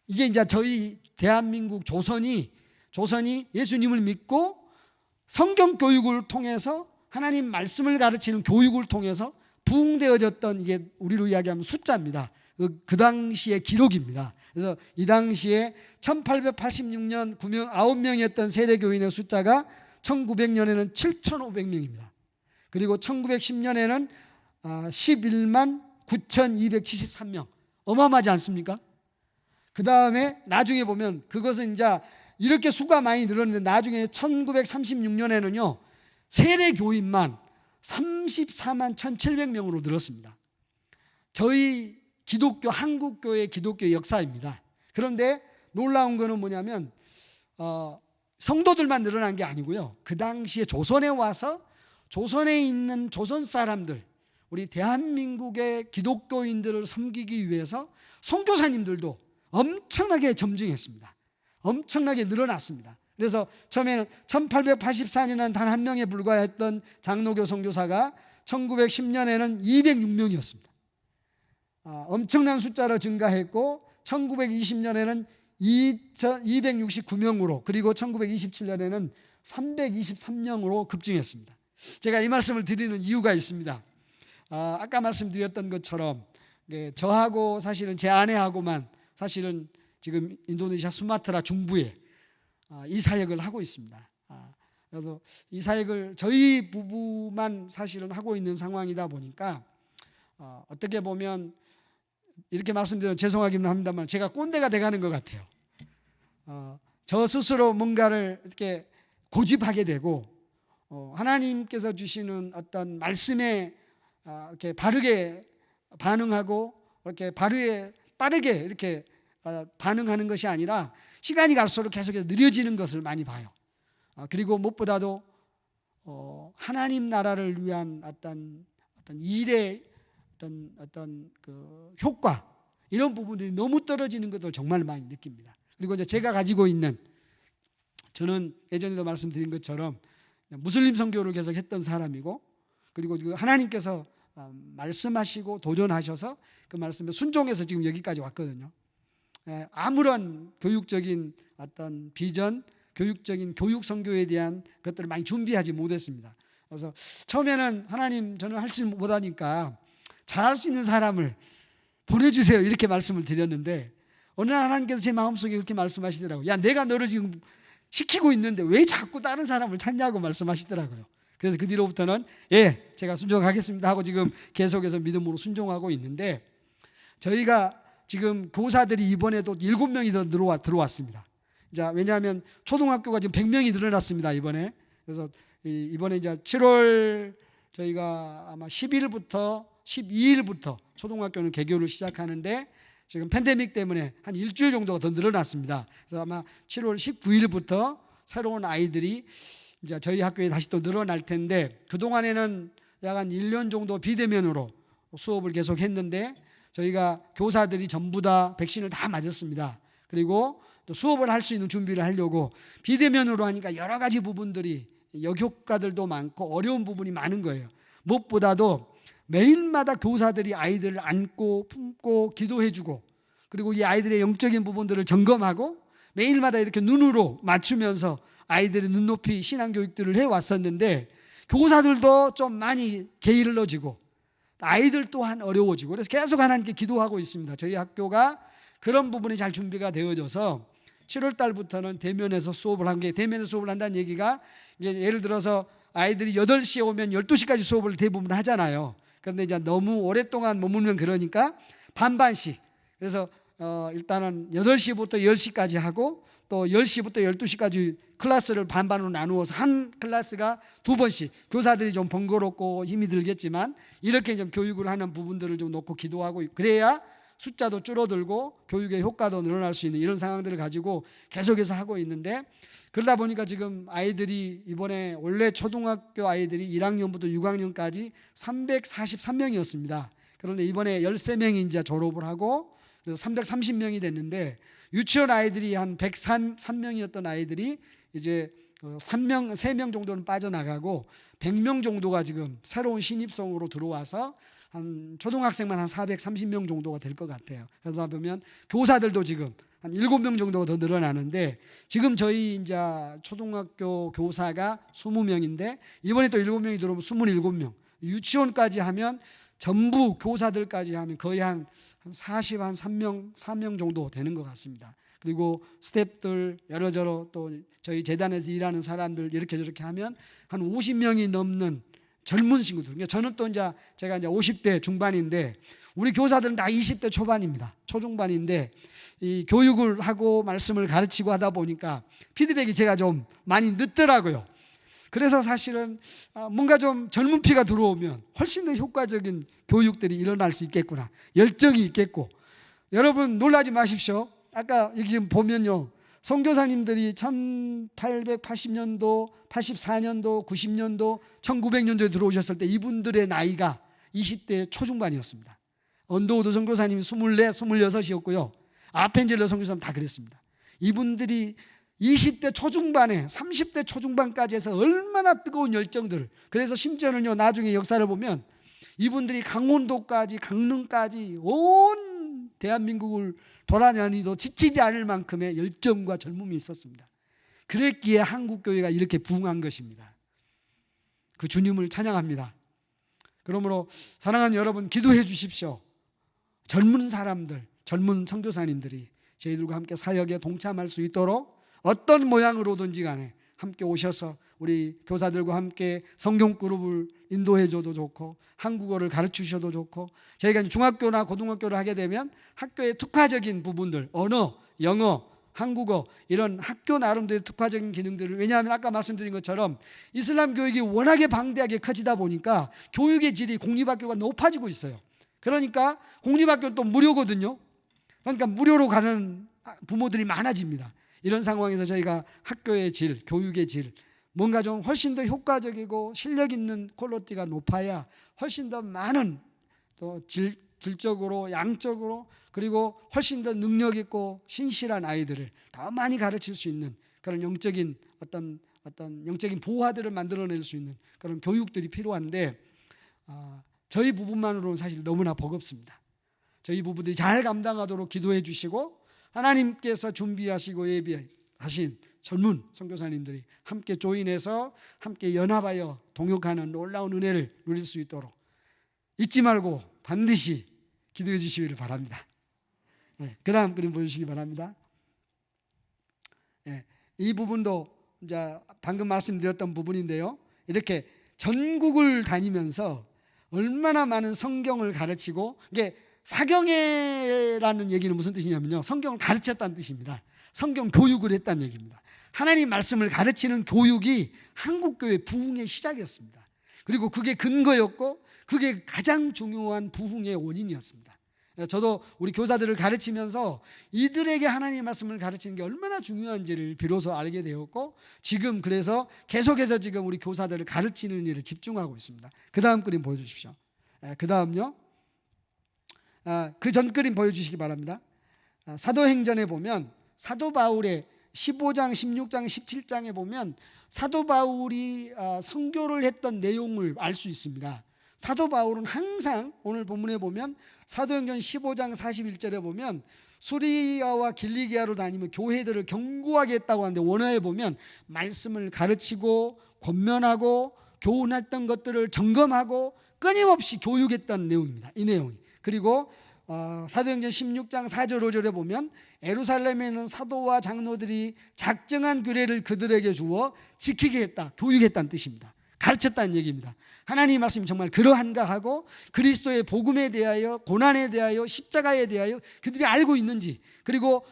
이게 이제 저희 대한민국 조선이 예수님을 믿고 성경 교육을 통해서 하나님 말씀을 가르치는 교육을 통해서 부흥되어졌던, 이게 우리로 이야기하면 숫자입니다. 그 당시의 기록입니다. 그래서 이 당시에 1886년 9명이었던 세례교인의 숫자가 1900년에는 7,500명입니다. 그리고 1910년에는 11만 9,273명. 어마어마하지 않습니까? 그 다음에 나중에 보면 그것은 이제 이렇게 수가 많이 늘었는데, 나중에 1936년에는요 세례교인만 34만 1,700명으로 늘었습니다. 저희 기독교, 한국교회 기독교 역사입니다. 그런데 놀라운 거는 뭐냐면 성도들만 늘어난 게 아니고요, 그 당시에 조선에 와서 조선에 있는 조선 사람들, 우리 대한민국의 기독교인들을 섬기기 위해서 선교사님들도 엄청나게 점증했습니다. 엄청나게 늘어났습니다. 그래서 처음에는 1884년에는 단 한 명에 불과했던 장로교 선교사가 1910년에는 206명이었습니다. 엄청난 숫자로 증가했고 1920년에는 269명으로, 그리고 1927년에는 323명으로 급증했습니다. 제가 이 말씀을 드리는 이유가 있습니다. 아까 말씀드렸던 것처럼 저하고 사실은 제 아내하고만 사실은 지금 인도네시아 수마트라 중부에 이 사역을 하고 있습니다. 그래서 이 사역을 저희 부부만 사실은 하고 있는 상황이다 보니까 어떻게 보면 이렇게 말씀드리면 죄송하기는 합니다만 제가 꼰대가 돼가는 것 같아요. 저 스스로 뭔가를 이렇게 고집하게 되고 하나님께서 주시는 어떤 말씀에 이렇게 바르게 반응하고 이렇게 빠르게 이렇게 반응하는 것이 아니라 시간이 갈수록 계속해서 느려지는 것을 많이 봐요. 그리고 무엇보다도 하나님 나라를 위한 어떤 일의 어떤 그 효과, 이런 부분들이 너무 떨어지는 것을 정말 많이 느낍니다. 그리고 이제 제가 가지고 있는, 저는 예전에도 말씀드린 것처럼 무슬림 선교를 계속 했던 사람이고, 그리고 하나님께서 말씀하시고 도전하셔서 그 말씀에 순종해서 지금 여기까지 왔거든요. 아무런 교육적인 어떤 비전, 교육적인 교육 선교에 대한 것들을 많이 준비하지 못했습니다. 그래서 처음에는 하나님, 저는 할 수 못하니까 잘할 수 있는 사람을 보내주세요, 이렇게 말씀을 드렸는데, 어느 날 하나님께서 제 마음속에 그렇게 말씀하시더라고요. 야, 내가 너를 지금 시키고 있는데 왜 자꾸 다른 사람을 찾냐고 말씀하시더라고요. 그래서 그 뒤로부터는 제가 순종하겠습니다 하고 지금 계속해서 믿음으로 순종하고 있는데, 저희가 지금 교사들이 이번에도 7명이 더 들어왔습니다. 자, 왜냐하면 초등학교가 지금 100명이 늘어났습니다, 이번에. 그래서 이번에 이제 7월 저희가 아마 10일부터 12일부터 초등학교는 개교를 시작하는데, 지금 팬데믹 때문에 한 일주일 정도가 더 늘어났습니다. 그래서 아마 7월 19일부터 새로운 아이들이 이제 저희 학교에 다시 또 늘어날 텐데, 그동안에는 약 한 1년 정도 비대면으로 수업을 계속 했는데, 저희가 교사들이 전부 다 백신을 다 맞았습니다. 그리고 또 수업을 할 수 있는 준비를 하려고 비대면으로 하니까 여러 가지 부분들이 역효과들도 많고 어려운 부분이 많은 거예요. 무엇보다도 매일마다 교사들이 아이들을 안고 품고 기도해주고, 그리고 이 아이들의 영적인 부분들을 점검하고 매일마다 이렇게 눈으로 맞추면서 아이들의 눈높이 신앙교육들을 해왔었는데, 교사들도 좀 많이 게을러지고 아이들 또한 어려워지고, 그래서 계속 하나님께 기도하고 있습니다. 저희 학교가 그런 부분이 잘 준비가 되어져서 7월 달부터는 대면에서 수업을 한 게, 대면에서 수업을 한다는 얘기가 예를 들어서 아이들이 8시에 오면 12시까지 수업을 대부분 하잖아요. 그런데 이제 너무 오랫동안 머물면 그러니까 반반씩, 그래서 일단은 8시부터 10시까지 하고 또 10시부터 12시까지 클래스를 반반으로 나누어서 한 클래스가 2번씩, 교사들이 좀 번거롭고 힘이 들겠지만 이렇게 좀 교육을 하는 부분들을 좀 놓고 기도하고, 그래야 숫자도 줄어들고 교육의 효과도 늘어날 수 있는 이런 상황들을 가지고 계속해서 하고 있는데, 그러다 보니까 지금 아이들이 이번에 원래 초등학교 아이들이 1학년부터 6학년까지 343명이었습니다. 그런데 이번에 13명이 이제 졸업을 하고 그래서 330명이 됐는데, 유치원 아이들이 한 103명이었던 아이들이 이제 3명 정도는 빠져나가고 100명 정도가 지금 새로운 신입생으로 들어와서 한 초등학생만 한 430명 정도가 될 것 같아요. 그러다 보면 교사들도 지금 한 7명 정도가 더 늘어나는데 지금 저희 이제 초등학교 교사가 20명인데 이번에 또 7명이 들어오면 27명. 유치원까지 하면 전부 교사들까지 하면 거의 한 4명 정도 되는 것 같습니다. 그리고 스태프들 여러저러 또 저희 재단에서 일하는 사람들 이렇게 저렇게 하면 한 50명이 넘는 젊은 친구들. 그러니까 저는 또 이제 제가 이제 50대 중반인데 우리 교사들은 다 20대 초반입니다. 초중반인데 이 교육을 하고 말씀을 가르치고 하다 보니까 피드백이 제가 좀 많이 늦더라고요. 그래서 사실은 뭔가 좀 젊은 피가 들어오면 훨씬 더 효과적인 교육들이 일어날 수 있겠구나. 열정이 있겠고. 여러분 놀라지 마십시오. 아까 여기 지금 보면요. 선교사님들이 1880년도, 84년도, 90년도, 1900년도에 들어오셨을 때 이분들의 나이가 20대 초중반이었습니다. 언더우드 선교사님이 24, 26이었고요. 아펜젤러 선교사님 다 그랬습니다. 이분들이 20대 초중반에 30대 초중반까지 해서 얼마나 뜨거운 열정들을, 그래서 심지어는요 나중에 역사를 보면 이분들이 강원도까지 강릉까지 온 대한민국을 돌아다니도 지치지 않을 만큼의 열정과 젊음이 있었습니다. 그랬기에 한국교회가 이렇게 부흥한 것입니다. 그 주님을 찬양합니다. 그러므로 사랑하는 여러분 기도해 주십시오. 젊은 사람들, 젊은 선교사님들이 저희들과 함께 사역에 동참할 수 있도록 어떤 모양으로든지 간에 함께 오셔서 우리 교사들과 함께 성경 그룹을 인도해 줘도 좋고 한국어를 가르쳐 주셔도 좋고, 저희가 중학교나 고등학교를 하게 되면 학교의 특화적인 부분들, 언어, 영어, 한국어 이런 학교 나름대로 특화적인 기능들을, 왜냐하면 아까 말씀드린 것처럼 이슬람 교육이 워낙에 방대하게 커지다 보니까 교육의 질이 공립학교가 높아지고 있어요. 그러니까 공립학교는 또 무료거든요. 그러니까 무료로 가는 부모들이 많아집니다. 이런 상황에서 저희가 학교의 질, 교육의 질, 뭔가 좀 훨씬 더 효과적이고 실력 있는 퀄리티가 높아야 훨씬 더 많은 또 질적으로 양적으로 그리고 훨씬 더 능력 있고 신실한 아이들을 더 많이 가르칠 수 있는 그런 영적인 어떤 영적인 보화들을 만들어낼 수 있는 그런 교육들이 필요한데 저희 부부만으로는 사실 너무나 버겁습니다. 저희 부부들이 잘 감당하도록 기도해 주시고 하나님께서 준비하시고 예비하신 젊은 선교사님들이 함께 조인해서 함께 연합하여 동역하는 놀라운 은혜를 누릴 수 있도록 잊지 말고 반드시 기도해 주시기를 바랍니다. 그 다음 그림 보여주시기 바랍니다. 이 부분도 이제 방금 말씀드렸던 부분인데요. 이렇게 전국을 다니면서 얼마나 많은 성경을 가르치고, 이게 사경회라는 얘기는 무슨 뜻이냐면요, 성경을 가르쳤다는 뜻입니다. 성경 교육을 했다는 얘기입니다. 하나님 말씀을 가르치는 교육이 한국교회 부흥의 시작이었습니다. 그리고 그게 근거였고 그게 가장 중요한 부흥의 원인이었습니다. 저도 우리 교사들을 가르치면서 이들에게 하나님 말씀을 가르치는 게 얼마나 중요한지를 비로소 알게 되었고, 지금 그래서 계속해서 지금 우리 교사들을 가르치는 일에 집중하고 있습니다. 그 다음 그림 보여주십시오. 그 다음요, 그 전 그림 보여주시기 바랍니다. 사도행전에 보면 사도 바울의 15장, 16장, 17장에 보면 사도 바울이 선교를 했던 내용을 알 수 있습니다. 사도 바울은 항상 오늘 본문에 보면 사도행전 15장 41절에 보면 수리아와 길리기아로 다니며 교회들을 경고하게 했다고 하는데, 원어에 보면 말씀을 가르치고 권면하고 교훈했던 것들을 점검하고 끊임없이 교육했던 내용입니다. 이 내용이. 그리고 사도행전 16장 4절 5절에 보면 예루살렘에는 사도와 장로들이 작정한 규례를 그들에게 주어 지키게 했다, 교육했다는 뜻입니다. 가르쳤다는 얘기입니다. 하나님의 말씀이 정말 그러한가 하고 그리스도의 복음에 대하여, 고난에 대하여, 십자가에 대하여 그들이 알고 있는지, 그리고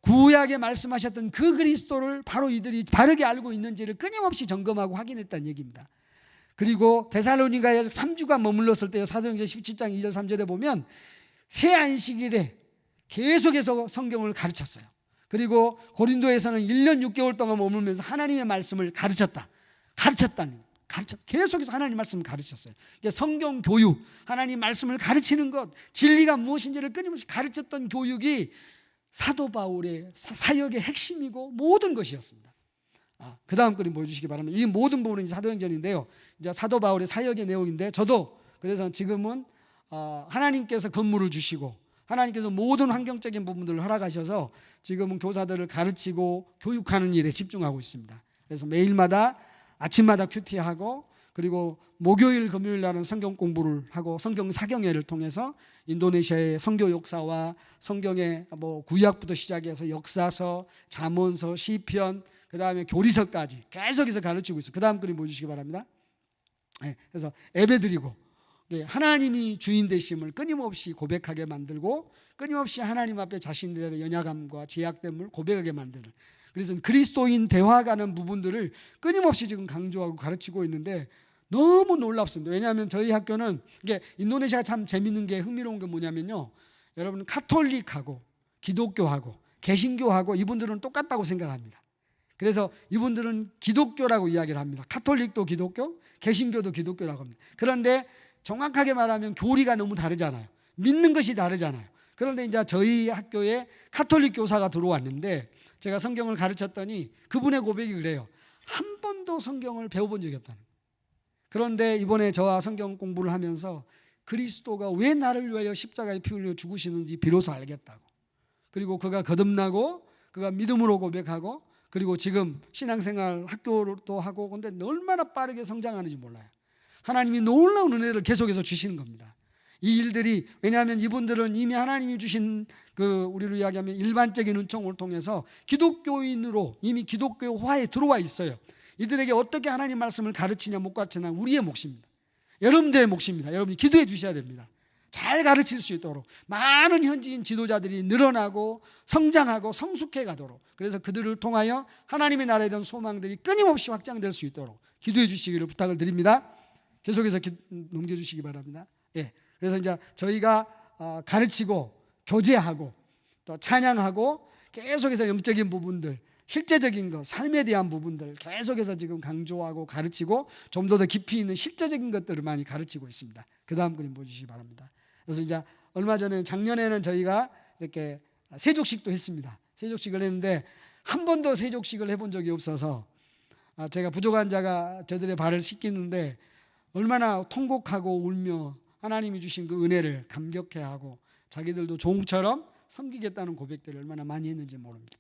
구약에 말씀하셨던 그 그리스도를 바로 이들이 바르게 알고 있는지를 끊임없이 점검하고 확인했다는 얘기입니다. 그리고 데살로니가에 3주간 머물렀을 때 사도행전 17장 2절 3절에 보면 새 안식일에 계속해서 성경을 가르쳤어요. 그리고 고린도에서는 1년 6개월 동안 머물면서 하나님의 말씀을 계속해서 하나님 말씀을 가르쳤어요. 성경 교육, 하나님 말씀을 가르치는 것, 진리가 무엇인지를 끊임없이 가르쳤던 교육이 사도 바울의 사역의 핵심이고 모든 것이었습니다. 그 다음 그림 보여주시기 바랍니다. 이 모든 부분은 사도행전인데요, 이제 사도 바울의 사역의 내용인데, 저도 그래서 지금은 하나님께서 건물을 주시고 하나님께서 모든 환경적인 부분들을 허락하셔서 지금은 교사들을 가르치고 교육하는 일에 집중하고 있습니다. 그래서 매일마다 아침마다 큐티하고 그리고 목요일 금요일 날은 성경 공부를 하고 성경 사경회를 통해서 인도네시아의 선교 역사와 성경의 구약부터 시작해서 역사서, 잠언서, 시편, 그다음에 교리서까지 계속해서 가르치고 있어요. 그다음 그림 보여주시기 바랍니다. 그래서 예배드리고 하나님이 주인 되심을 끊임없이 고백하게 만들고 끊임없이 하나님 앞에 자신들의 연약함과 제약됨을 고백하게 만드는, 그래서 그리스도인 대화가는 부분들을 끊임없이 지금 강조하고 가르치고 있는데 너무 놀랍습니다. 왜냐하면 저희 학교는 이게 인도네시아가 참 재밌는 게 흥미로운 게 뭐냐면요, 여러분 카톨릭하고 기독교하고 개신교하고 이분들은 똑같다고 생각합니다. 그래서 이분들은 기독교라고 이야기를 합니다. 카톨릭도 기독교, 개신교도 기독교라고 합니다. 그런데 정확하게 말하면 교리가 너무 다르잖아요. 믿는 것이 다르잖아요. 그런데 이제 저희 학교에 카톨릭 교사가 들어왔는데 제가 성경을 가르쳤더니 그분의 고백이 그래요. 한 번도 성경을 배워본 적이 없다는 거예요. 그런데 이번에 저와 성경 공부를 하면서 그리스도가 왜 나를 위하여 십자가에 피 흘려 죽으시는지 비로소 알겠다고, 그리고 그가 거듭나고 그가 믿음으로 고백하고 그리고 지금 신앙생활 학교도 하고, 근데 얼마나 빠르게 성장하는지 몰라요. 하나님이 놀라운 은혜를 계속해서 주시는 겁니다. 이 일들이, 왜냐하면 이분들은 이미 하나님이 주신 우리로 이야기하면 일반적인 은총을 통해서 기독교인으로 이미 기독교화에 들어와 있어요. 이들에게 어떻게 하나님 말씀을 가르치냐 못 가르치냐 우리의 몫입니다. 여러분들의 몫입니다. 여러분이 기도해 주셔야 됩니다. 잘 가르칠 수 있도록 많은 현지인 지도자들이 늘어나고 성장하고 성숙해 가도록, 그래서 그들을 통하여 하나님의 나라에 대한 소망들이 끊임없이 확장될 수 있도록 기도해 주시기를 부탁을 드립니다. 계속해서 넘겨주시기 바랍니다. 그래서 이제 저희가 가르치고 교제하고 또 찬양하고 계속해서 영적인 부분들, 실제적인 것, 삶에 대한 부분들 계속해서 지금 강조하고 가르치고 좀 더 깊이 있는 실제적인 것들을 많이 가르치고 있습니다. 그 다음 그림 보여주시기 바랍니다. 그래서 이제 얼마 전에 작년에는 저희가 이렇게 세족식도 했습니다. 세족식을 했는데 한 번도 세족식을 해본 적이 없어서 제가 부족한 자가 저들의 발을 씻기는데 얼마나 통곡하고 울며 하나님이 주신 그 은혜를 감격해하고 자기들도 종처럼 섬기겠다는 고백들을 얼마나 많이 했는지 모릅니다.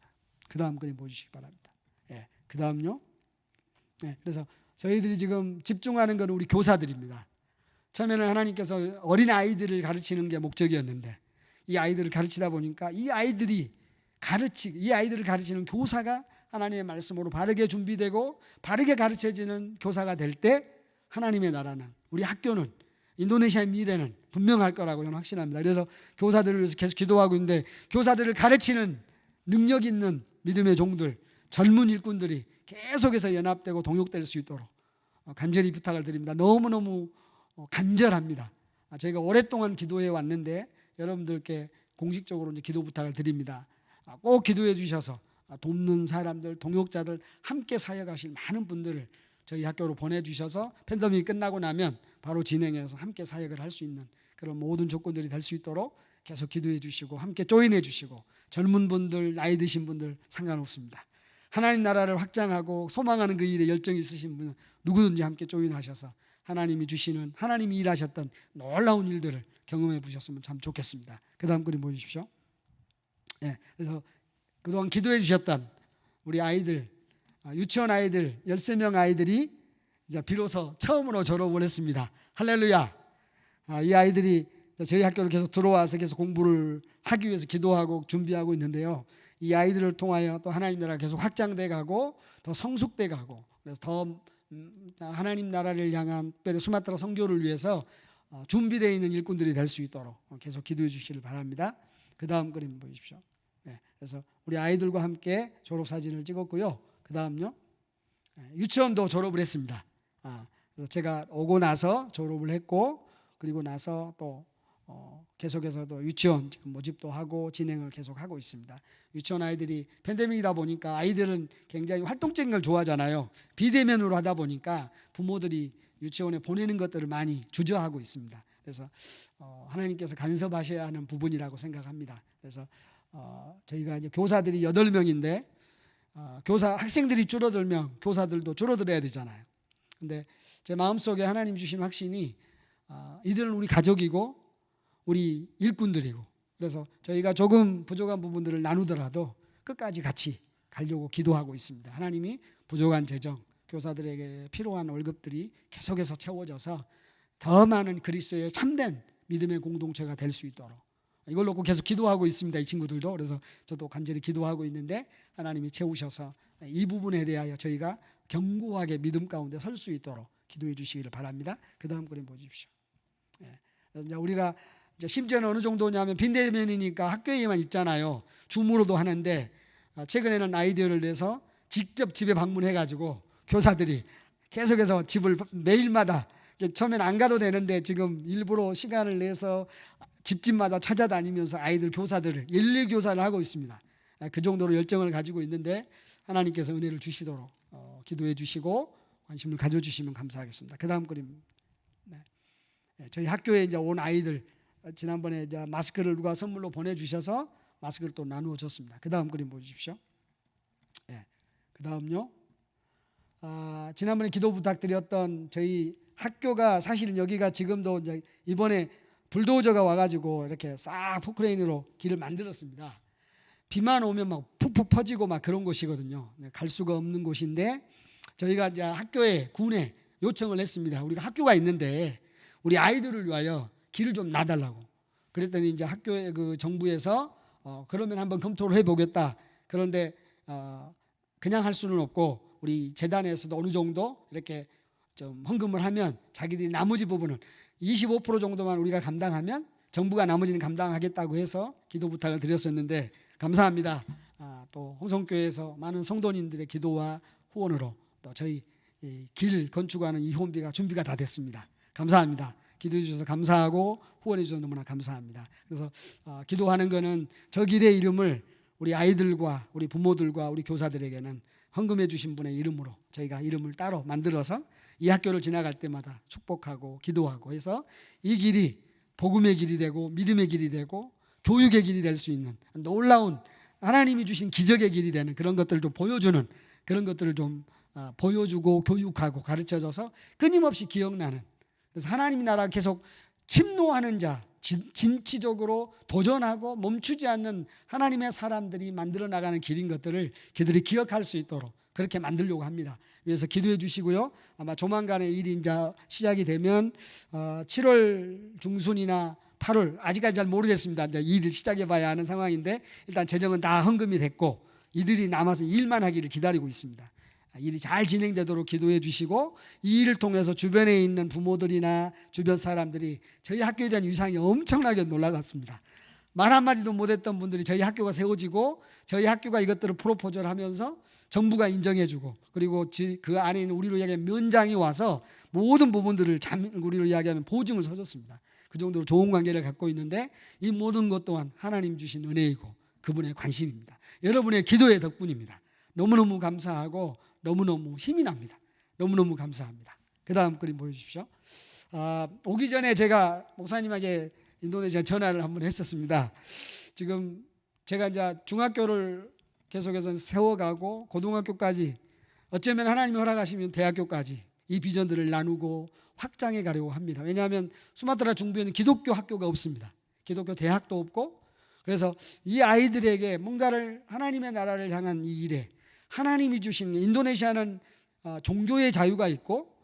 그 다음 그림 보여주시기 바랍니다. 그 다음요. 그래서 저희들이 지금 집중하는 건 우리 교사들입니다. 처음에는 하나님께서 어린 아이들을 가르치는 게 목적이었는데 이 아이들을 가르치다 보니까 이 아이들을 가르치는 교사가 하나님의 말씀으로 바르게 준비되고 바르게 가르쳐지는 교사가 될 때 하나님의 나라는, 우리 학교는, 인도네시아의 미래는 분명할 거라고 저는 확신합니다. 그래서 교사들을 위해서 계속 기도하고 있는데 교사들을 가르치는 능력 있는 믿음의 종들, 젊은 일꾼들이 계속해서 연합되고 동역될 수 있도록 간절히 부탁을 드립니다. 너무너무 간절합니다. 저희가 오랫동안 기도해 왔는데 여러분들께 공식적으로 이제 기도 부탁을 드립니다. 꼭 기도해 주셔서 돕는 사람들, 동역자들, 함께 사역하실 많은 분들을 저희 학교로 보내주셔서 팬데믹이 끝나고 나면 바로 진행해서 함께 사역을 할 수 있는 그런 모든 조건들이 될 수 있도록 계속 기도해 주시고 함께 조인해 주시고, 젊은 분들, 나이 드신 분들 상관없습니다. 하나님 나라를 확장하고 소망하는 그 일에 열정이 있으신 분은 누구든지 함께 조인하셔서 하나님이 주시는, 하나님이 일하셨던 놀라운 일들을 경험해 보셨으면 참 좋겠습니다. 그 다음 그림 보여주십시오. 그래서 그동안 기도해 주셨던 우리 아이들, 유치원 아이들 13명 아이들이 이제 비로소 처음으로 졸업을 했습니다. 할렐루야. 이 아이들이 저희 학교로 계속 들어와서 계속 공부를 하기 위해서 기도하고 준비하고 있는데요. 이 아이들을 통하여 또 하나님 나라가 계속 확장돼 가고 더 성숙돼 가고, 그래서 더 하나님 나라를 향한 특별히 수마트라 선교를 위해서 준비되어 있는 일꾼들이 될 수 있도록 계속 기도해 주시길 바랍니다. 그 다음 그림 보십시오. 그래서 우리 아이들과 함께 졸업사진을 찍었고요. 그 다음요. 유치원도 졸업을 했습니다. 그래서 제가 오고 나서 졸업을 했고, 그리고 나서 또 계속해서 또 유치원 지금 모집도 하고 진행을 계속하고 있습니다. 유치원 아이들이 팬데믹이다 보니까 아이들은 굉장히 활동적인 걸 좋아하잖아요. 비대면으로 하다 보니까 부모들이 유치원에 보내는 것들을 많이 주저하고 있습니다. 그래서 하나님께서 간섭하셔야 하는 부분이라고 생각합니다. 그래서 저희가 이제 교사들이 8명인데 교사 학생들이 줄어들면 교사들도 줄어들어야 되잖아요. 근데 제 마음속에 하나님 주신 확신이 이들은 우리 가족이고 우리 일꾼들이고, 그래서 저희가 조금 부족한 부분들을 나누더라도 끝까지 같이 가려고 기도하고 있습니다. 하나님이 부족한 재정, 교사들에게 필요한 월급들이 계속해서 채워져서 더 많은 그리스도의 참된 믿음의 공동체가 될 수 있도록 이걸 놓고 계속 기도하고 있습니다. 이 친구들도. 그래서 저도 간절히 기도하고 있는데 하나님이 채우셔서 이 부분에 대하여 저희가 견고하게 믿음 가운데 설 수 있도록 기도해 주시기를 바랍니다. 그 다음 그림 보십시오. 이제 우리가 이제 심지어는 어느 정도냐면 빈대면이니까 학교에만 있잖아요. 줌으로도 하는데 최근에는 아이디어를 내서 직접 집에 방문해가지고 교사들이 계속해서 집을 매일마다 처음엔 안 가도 되는데 지금 일부러 시간을 내서 집집마다 찾아다니면서 아이들 교사들을 일일 교사를 하고 있습니다. 그 정도로 열정을 가지고 있는데 하나님께서 은혜를 주시도록 기도해 주시고 관심을 가져주시면 감사하겠습니다. 그 다음 그림. 저희 학교에 이제 온 아이들 지난번에 이제 마스크를 누가 선물로 보내주셔서 마스크를 또 나누어 줬습니다. 그 다음 그림 보십시오. 그 다음요. 지난번에 기도 부탁드렸던 저희 학교가 사실은 여기가 지금도 이제 이번에 불도저가 와가지고 이렇게 싹 포크레인으로 길을 만들었습니다. 비만 오면 막 푹푹 퍼지고 막 그런 곳이거든요. 갈 수가 없는 곳인데 저희가 이제 학교에 군에 요청을 했습니다. 우리가 학교가 있는데 우리 아이들을 위하여 길을 좀 놔달라고. 그랬더니 이제 학교에 그 정부에서 그러면 한번 검토를 해보겠다. 그런데 그냥 할 수는 없고 우리 재단에서도 어느 정도 이렇게 좀 헌금을 하면 자기들이 나머지 부분은 25% 정도만 우리가 감당하면 정부가 나머지는 감당하겠다고 해서 기도 부탁을 드렸었는데 감사합니다. 또 홍성교회에서 많은 성도님들의 기도와 후원으로 또 저희 길 건축하는 이 혼비가 준비가 다 됐습니다. 감사합니다. 기도해 주셔서 감사하고 후원해 주셔서 너무나 감사합니다. 그래서 기도하는 거는 저 길의 이름을 우리 아이들과 우리 부모들과 우리 교사들에게는 헌금해 주신 분의 이름으로 저희가 이름을 따로 만들어서 이 학교를 지나갈 때마다 축복하고 기도하고 해서 이 길이 복음의 길이 되고 믿음의 길이 되고 교육의 길이 될 수 있는 놀라운 하나님이 주신 기적의 길이 되는 그런 것들을 좀 보여주는 그런 것들을 좀 보여주고 교육하고 가르쳐줘서 끊임없이 기억나는 그래서 하나님 나라 계속 침노하는 자 진취적으로 도전하고 멈추지 않는 하나님의 사람들이 만들어 나가는 길인 것들을 그들이 기억할 수 있도록 그렇게 만들려고 합니다. 그래서 기도해 주시고요. 아마 조만간에 일이 이제 시작이 되면 7월 중순이나 8월 아직까지 잘 모르겠습니다. 이제 일을 시작해 봐야 하는 상황인데 일단 재정은 다 헌금이 됐고 이들이 남아서 일만 하기를 기다리고 있습니다. 일이 잘 진행되도록 기도해 주시고 이 일을 통해서 주변에 있는 부모들이나 주변 사람들이 저희 학교에 대한 위상이 엄청나게 놀라갔습니다. 말 한마디도 못했던 분들이 저희 학교가 세워지고 저희 학교가 이것들을 프로포즈를 하면서 정부가 인정해주고 그리고 그 안에 있는 우리로 이야기하면 면장이 와서 모든 부분들을 우리로 이야기하면 보증을 서줬습니다. 그 정도로 좋은 관계를 갖고 있는데 이 모든 것 또한 하나님 주신 은혜이고 그분의 관심입니다. 여러분의 기도의 덕분입니다. 너무너무 감사하고 너무너무 힘이 납니다. 너무너무 감사합니다. 그 다음 그림 보여주십시오. 오기 전에 제가 목사님에게 인도네시아 전화를 한번 했었습니다. 지금 제가 이제 중학교를 계속해서 세워가고 고등학교까지 어쩌면 하나님이 허락하시면 대학교까지 이 비전들을 나누고 확장해 가려고 합니다. 왜냐하면 수마트라 중부에는 기독교 학교가 없습니다. 기독교 대학도 없고 그래서 이 아이들에게 뭔가를 하나님의 나라를 향한 이 일에 하나님이 주신 인도네시아는 종교의 자유가 있고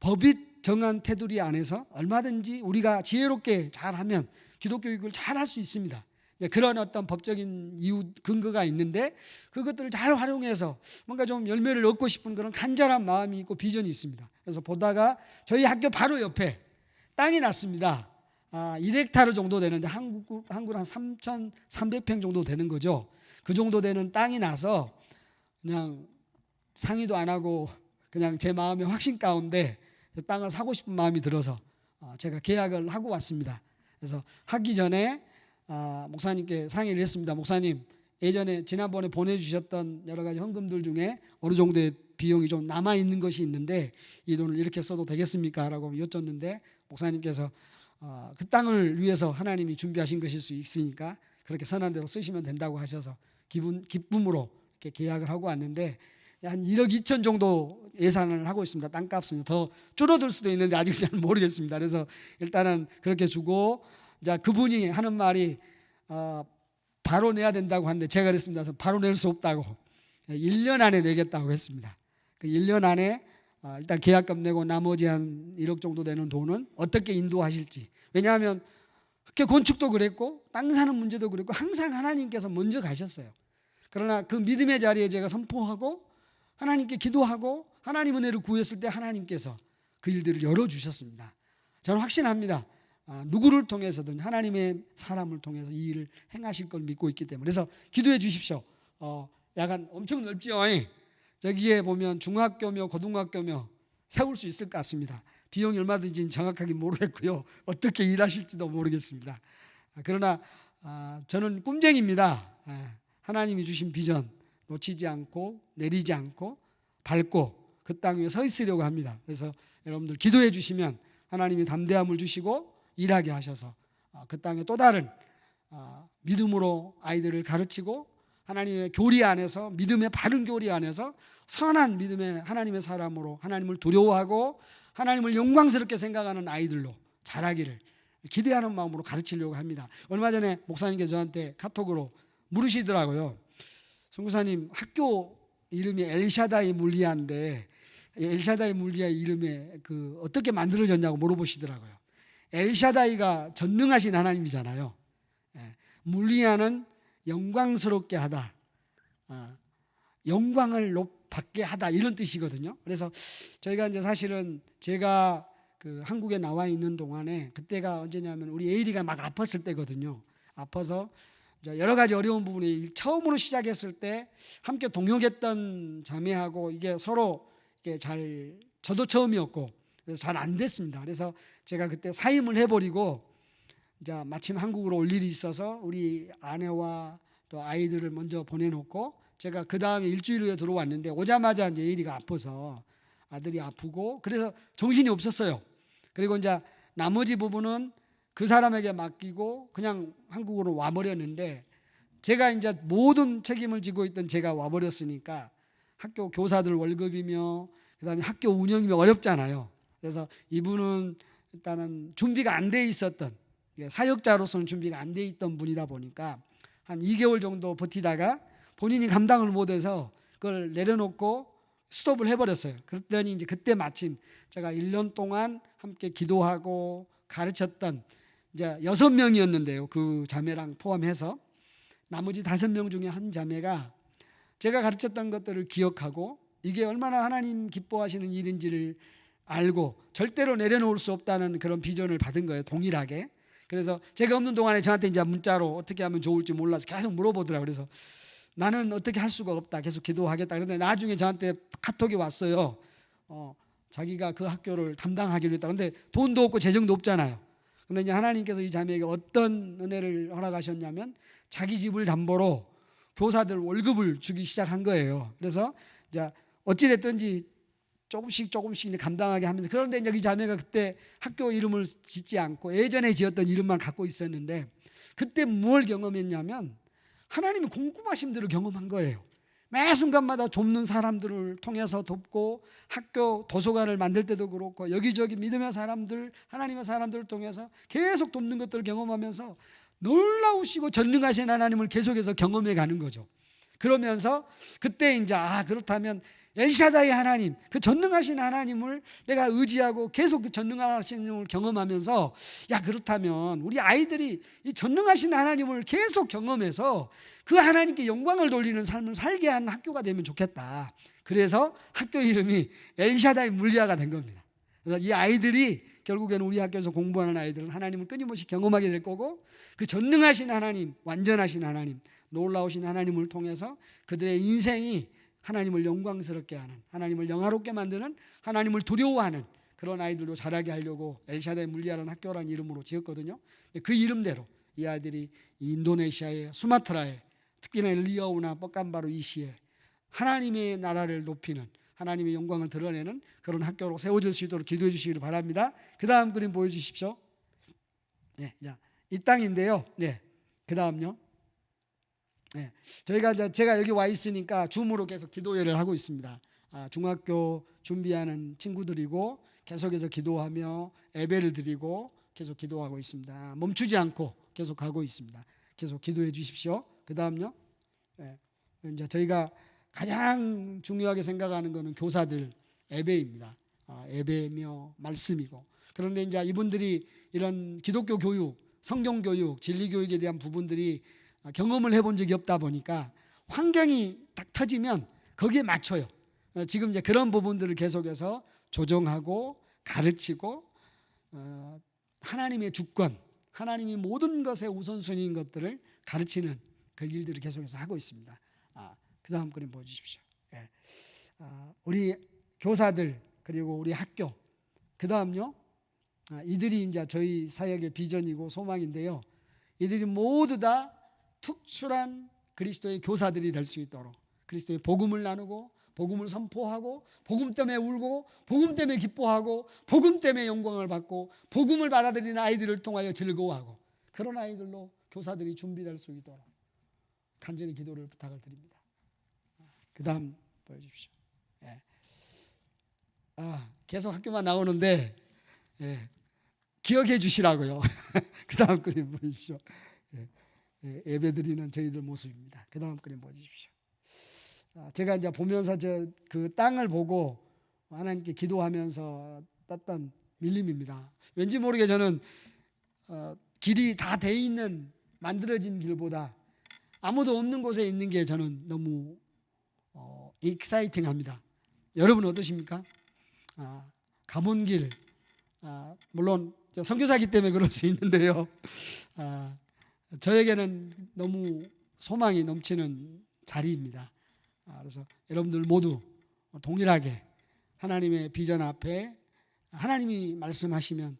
법이 정한 테두리 안에서 얼마든지 우리가 지혜롭게 잘하면 기독교 교육을 잘 할 수 있습니다. 그런 어떤 법적인 이유 근거가 있는데 그것들을 잘 활용해서 뭔가 좀 열매를 얻고 싶은 그런 간절한 마음이 있고 비전이 있습니다. 그래서 보다가 저희 학교 바로 옆에 땅이 났습니다. 1헥타르 정도 되는데 한국 한 3,300평 정도 되는 거죠. 그 정도 되는 땅이 나서 그냥 상의도 안 하고 그냥 제 마음의 확신 가운데 땅을 사고 싶은 마음이 들어서 제가 계약을 하고 왔습니다. 그래서 하기 전에 목사님께 상의를 했습니다. 목사님, 예전에 지난번에 보내주셨던 여러 가지 헌금들 중에 어느 정도의 비용이 좀 남아있는 것이 있는데 이 돈을 이렇게 써도 되겠습니까? 라고 여쭙는데 목사님께서 그 땅을 위해서 하나님이 준비하신 것일 수 있으니까 그렇게 선한 대로 쓰시면 된다고 하셔서 기쁨으로 이렇게 계약을 하고 왔는데 한 1억 2천 정도 예산을 하고 있습니다. 땅값은 더 줄어들 수도 있는데 아직 잘 모르겠습니다. 그래서 일단은 그렇게 주고 이제 그분이 하는 말이 바로 내야 된다고 하는데 제가 그랬습니다. 바로 낼 수 없다고. 1년 안에 내겠다고 했습니다. 그 1년 안에 일단 계약금 내고 나머지 한 1억 정도 되는 돈은 어떻게 인도하실지. 왜냐하면 학교 건축도 그랬고 땅 사는 문제도 그랬고 항상 하나님께서 먼저 가셨어요. 그러나 그 믿음의 자리에 제가 선포하고 하나님께 기도하고 하나님 은혜를 구했을 때 하나님께서 그 일들을 열어주셨습니다. 저는 확신합니다. 누구를 통해서든 하나님의 사람을 통해서 이 일을 행하실 걸 믿고 있기 때문에. 그래서 기도해 주십시오. 약간 엄청 넓죠. 저기에 보면 중학교며 고등학교며 세울 수 있을 것 같습니다. 비용이 얼마든지 정확하게 모르겠고요. 어떻게 일하실지도 모르겠습니다. 그러나 저는 꿈쟁입니다. 하나님이 주신 비전 놓치지 않고 내리지 않고 밟고 그 땅 위에 서 있으려고 합니다. 그래서 여러분들 기도해 주시면 하나님이 담대함을 주시고 일하게 하셔서 그 땅에 또 다른 믿음으로 아이들을 가르치고 하나님의 교리 안에서 믿음의 바른 교리 안에서 선한 믿음의 하나님의 사람으로 하나님을 두려워하고 하나님을 영광스럽게 생각하는 아이들로 자라기를 기대하는 마음으로 가르치려고 합니다. 얼마 전에 목사님께서 저한테 카톡으로 물으시더라고요. 선교사님, 학교 이름이 엘샤다이 물리아인데 엘샤다이 물리아 이름에 어떻게 만들어졌냐고 물어보시더라고요. 엘샤다이가 전능하신 하나님이잖아요. 물리아는 영광스럽게 하다, 영광을 받게 하다 이런 뜻이거든요. 그래서 저희가 이제 사실은 제가 한국에 나와 있는 동안에 그때가 언제냐면 우리 에이리가 막 아팠을 때거든요. 아파서 여러 가지 어려운 부분이 처음으로 시작했을 때 함께 동역했던 자매하고 이게 서로 저도 처음이었고 그래서 잘 안 됐습니다. 그래서 제가 그때 사임을 해버리고 이제 마침 한국으로 올 일이 있어서 우리 아내와 또 아이들을 먼저 보내놓고 제가 그 다음에 일주일 후에 들어왔는데 오자마자 이제 에이리가 아파서 아들이 아프고 그래서 정신이 없었어요. 그리고 이제 나머지 부분은 그 사람에게 맡기고 그냥 한국으로 와버렸는데 제가 이제 모든 책임을 지고 있던 제가 와버렸으니까 학교 교사들 월급이며 그다음에 학교 운영이며 어렵잖아요. 그래서 이분은 일단은 준비가 안 돼 있었던 사역자로서는 준비가 안 돼 있던 분이다 보니까 한 2개월 정도 버티다가 본인이 감당을 못해서 그걸 내려놓고 스톱을 해버렸어요. 그랬더니 이제 그때 마침 제가 1년 동안 함께 기도하고 가르쳤던 이제 6명이었는데요. 그 자매랑 포함해서 나머지 5명 중에 한 자매가 제가 가르쳤던 것들을 기억하고 이게 얼마나 하나님 기뻐하시는 일인지를 알고 절대로 내려놓을 수 없다는 그런 비전을 받은 거예요. 동일하게. 그래서 제가 없는 동안에 저한테 이제 문자로 어떻게 하면 좋을지 몰라서 계속 물어보더라고요. 그래서 나는 어떻게 할 수가 없다. 계속 기도하겠다. 그런데 나중에 저한테 카톡이 왔어요. 자기가 그 학교를 담당하기로 했다. 그런데 돈도 없고 재정도 없잖아요. 그런데 이제 하나님께서 이 자매에게 어떤 은혜를 허락하셨냐면 자기 집을 담보로 교사들 월급을 주기 시작한 거예요. 그래서 이제 어찌됐든지 조금씩 감당하게 하면서 그런데 이제 이 자매가 그때 학교 이름을 짓지 않고 예전에 지었던 이름만 갖고 있었는데 그때 뭘 경험했냐면 하나님이 궁금하신 대로 경험한 거예요. 매 순간마다 돕는 사람들을 통해서 돕고 학교 도서관을 만들 때도 그렇고 여기저기 믿음의 사람들 하나님의 사람들을 통해서 계속 돕는 것들을 경험하면서 놀라우시고 전능하신 하나님을 계속해서 경험해 가는 거죠. 그러면서 그때 이제 그렇다면 엘샤다이 하나님, 그 전능하신 하나님을 내가 의지하고 계속 그 전능하신 하나님을 경험하면서 그렇다면 우리 아이들이 이 전능하신 하나님을 계속 경험해서 그 하나님께 영광을 돌리는 삶을 살게 하는 학교가 되면 좋겠다. 그래서 학교 이름이 엘샤다이 물리아가 된 겁니다. 그래서 이 아이들이 결국에는 우리 학교에서 공부하는 아이들은 하나님을 끊임없이 경험하게 될 거고 그 전능하신 하나님, 완전하신 하나님, 놀라우신 하나님을 통해서 그들의 인생이 하나님을 영광스럽게 하는, 하나님을 영화롭게 만드는, 하나님을 두려워하는 그런 아이들로 자라게 하려고 엘샤다이 물리아라는 학교라는 이름으로 지었거든요. 그 이름대로 이 아이들이 인도네시아의 수마트라에 특히나 리아우나 뻑간바루 이시에 하나님의 나라를 높이는 하나님의 영광을 드러내는 그런 학교로 세워질 수 있도록 기도해 주시기를 바랍니다. 그 다음 그림 보여주십시오. 이 땅인데요. 그 다음요. 제가 여기 와 있으니까 줌으로 계속 기도회를 하고 있습니다. 중학교 준비하는 친구들이고 계속해서 기도하며 예배를 드리고 계속 기도하고 있습니다. 멈추지 않고 계속 가고 있습니다. 계속 기도해 주십시오. 그 다음요. 이제 저희가 가장 중요하게 생각하는 것은 교사들 예배입니다. 예배며 말씀이고. 그런데 이제 이분들이 이런 기독교 교육, 성경 교육, 진리 교육에 대한 부분들이 경험을 해본 적이 없다 보니까 환경이 딱 터지면 거기에 맞춰요. 지금 이제 그런 부분들을 계속해서 조정하고 가르치고 하나님의 주권, 하나님이 모든 것의 우선순위인 것들을 가르치는 그 일들을 계속해서 하고 있습니다. 그 다음 그림 보여주십시오. 우리 교사들 그리고 우리 학교 그 다음요. 이들이 이제 저희 사역의 비전이고 소망인데요. 이들이 모두 다 특출한 그리스도의 교사들이 될 수 있도록 그리스도의 복음을 나누고 복음을 선포하고 복음 때문에 울고 복음 때문에 기뻐하고 복음 때문에 영광을 받고 복음을 받아들이는 아이들을 통하여 즐거워하고 그런 아이들로 교사들이 준비될 수 있도록 간절히 기도를 부탁을 드립니다. 그 다음 보여주십시오. 계속 학교만 나오는데 기억해 주시라고요. 그 다음 그림 보여주십시오. 예배 드리는 저희들 모습입니다. 그 다음 그림 보여주십시오. 제가 이제 보면서 그 땅을 보고 하나님께 기도하면서 땄던 밀림입니다. 왠지 모르게 저는 길이 다 돼 있는 만들어진 길보다 아무도 없는 곳에 있는 게 저는 너무 익사이팅합니다. 여러분 어떠십니까? 가본 길 물론 선교사기 때문에 그럴 수 있는데요. 저에게는 너무 소망이 넘치는 자리입니다. 그래서 여러분들 모두 동일하게 하나님의 비전 앞에 하나님이 말씀하시면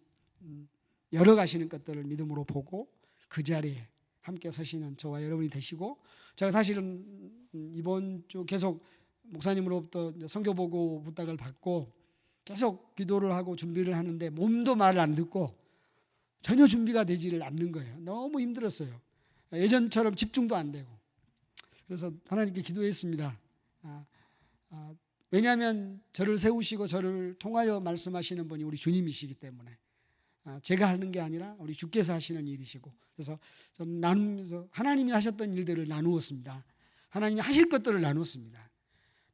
열어가시는 것들을 믿음으로 보고 그 자리에 함께 서시는 저와 여러분이 되시고 제가 사실은 이번 주 계속 목사님으로부터 선교보고 부탁을 받고 계속 기도를 하고 준비를 하는데 몸도 말을 안 듣고 전혀 준비가 되지를 않는 거예요. 너무 힘들었어요. 예전처럼 집중도 안 되고. 그래서 하나님께 기도했습니다. 왜냐하면 저를 세우시고 저를 통하여 말씀하시는 분이 우리 주님이시기 때문에 제가 하는 게 아니라 우리 주께서 하시는 일이시고 그래서 저는 나누면서 하나님이 하셨던 일들을 나누었습니다. 하나님이 하실 것들을 나누었습니다.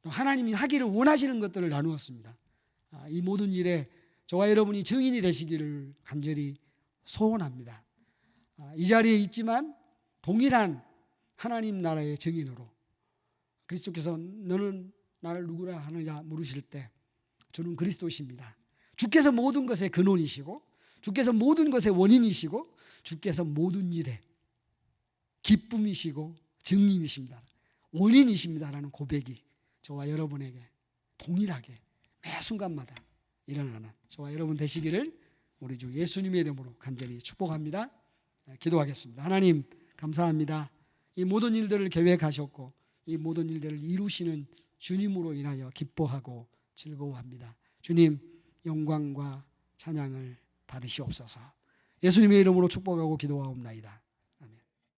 또 하나님이 하기를 원하시는 것들을 나누었습니다. 이 모든 일에 저와 여러분이 증인이 되시기를 간절히 소원합니다. 이 자리에 있지만 동일한 하나님 나라의 증인으로 그리스도께서 너는 나를 누구라 하느냐 물으실 때 주는 그리스도십니다. 주께서 모든 것의 근원이시고 주께서 모든 것의 원인이시고 주께서 모든 일의 기쁨이시고 증인이십니다. 원인이십니다라는 고백이 저와 여러분에게 동일하게 매 순간마다 일어나는 저와 여러분 되시기를 우리 주 예수님의 이름으로 간절히 축복합니다. 기도하겠습니다. 하나님 감사합니다. 이 모든 일들을 계획하셨고 이 모든 일들을 이루시는 주님으로 인하여 기뻐하고 즐거워합니다. 주님 영광과 찬양을 받으시옵소서. 예수님의 이름으로 축복하고 기도하옵나이다.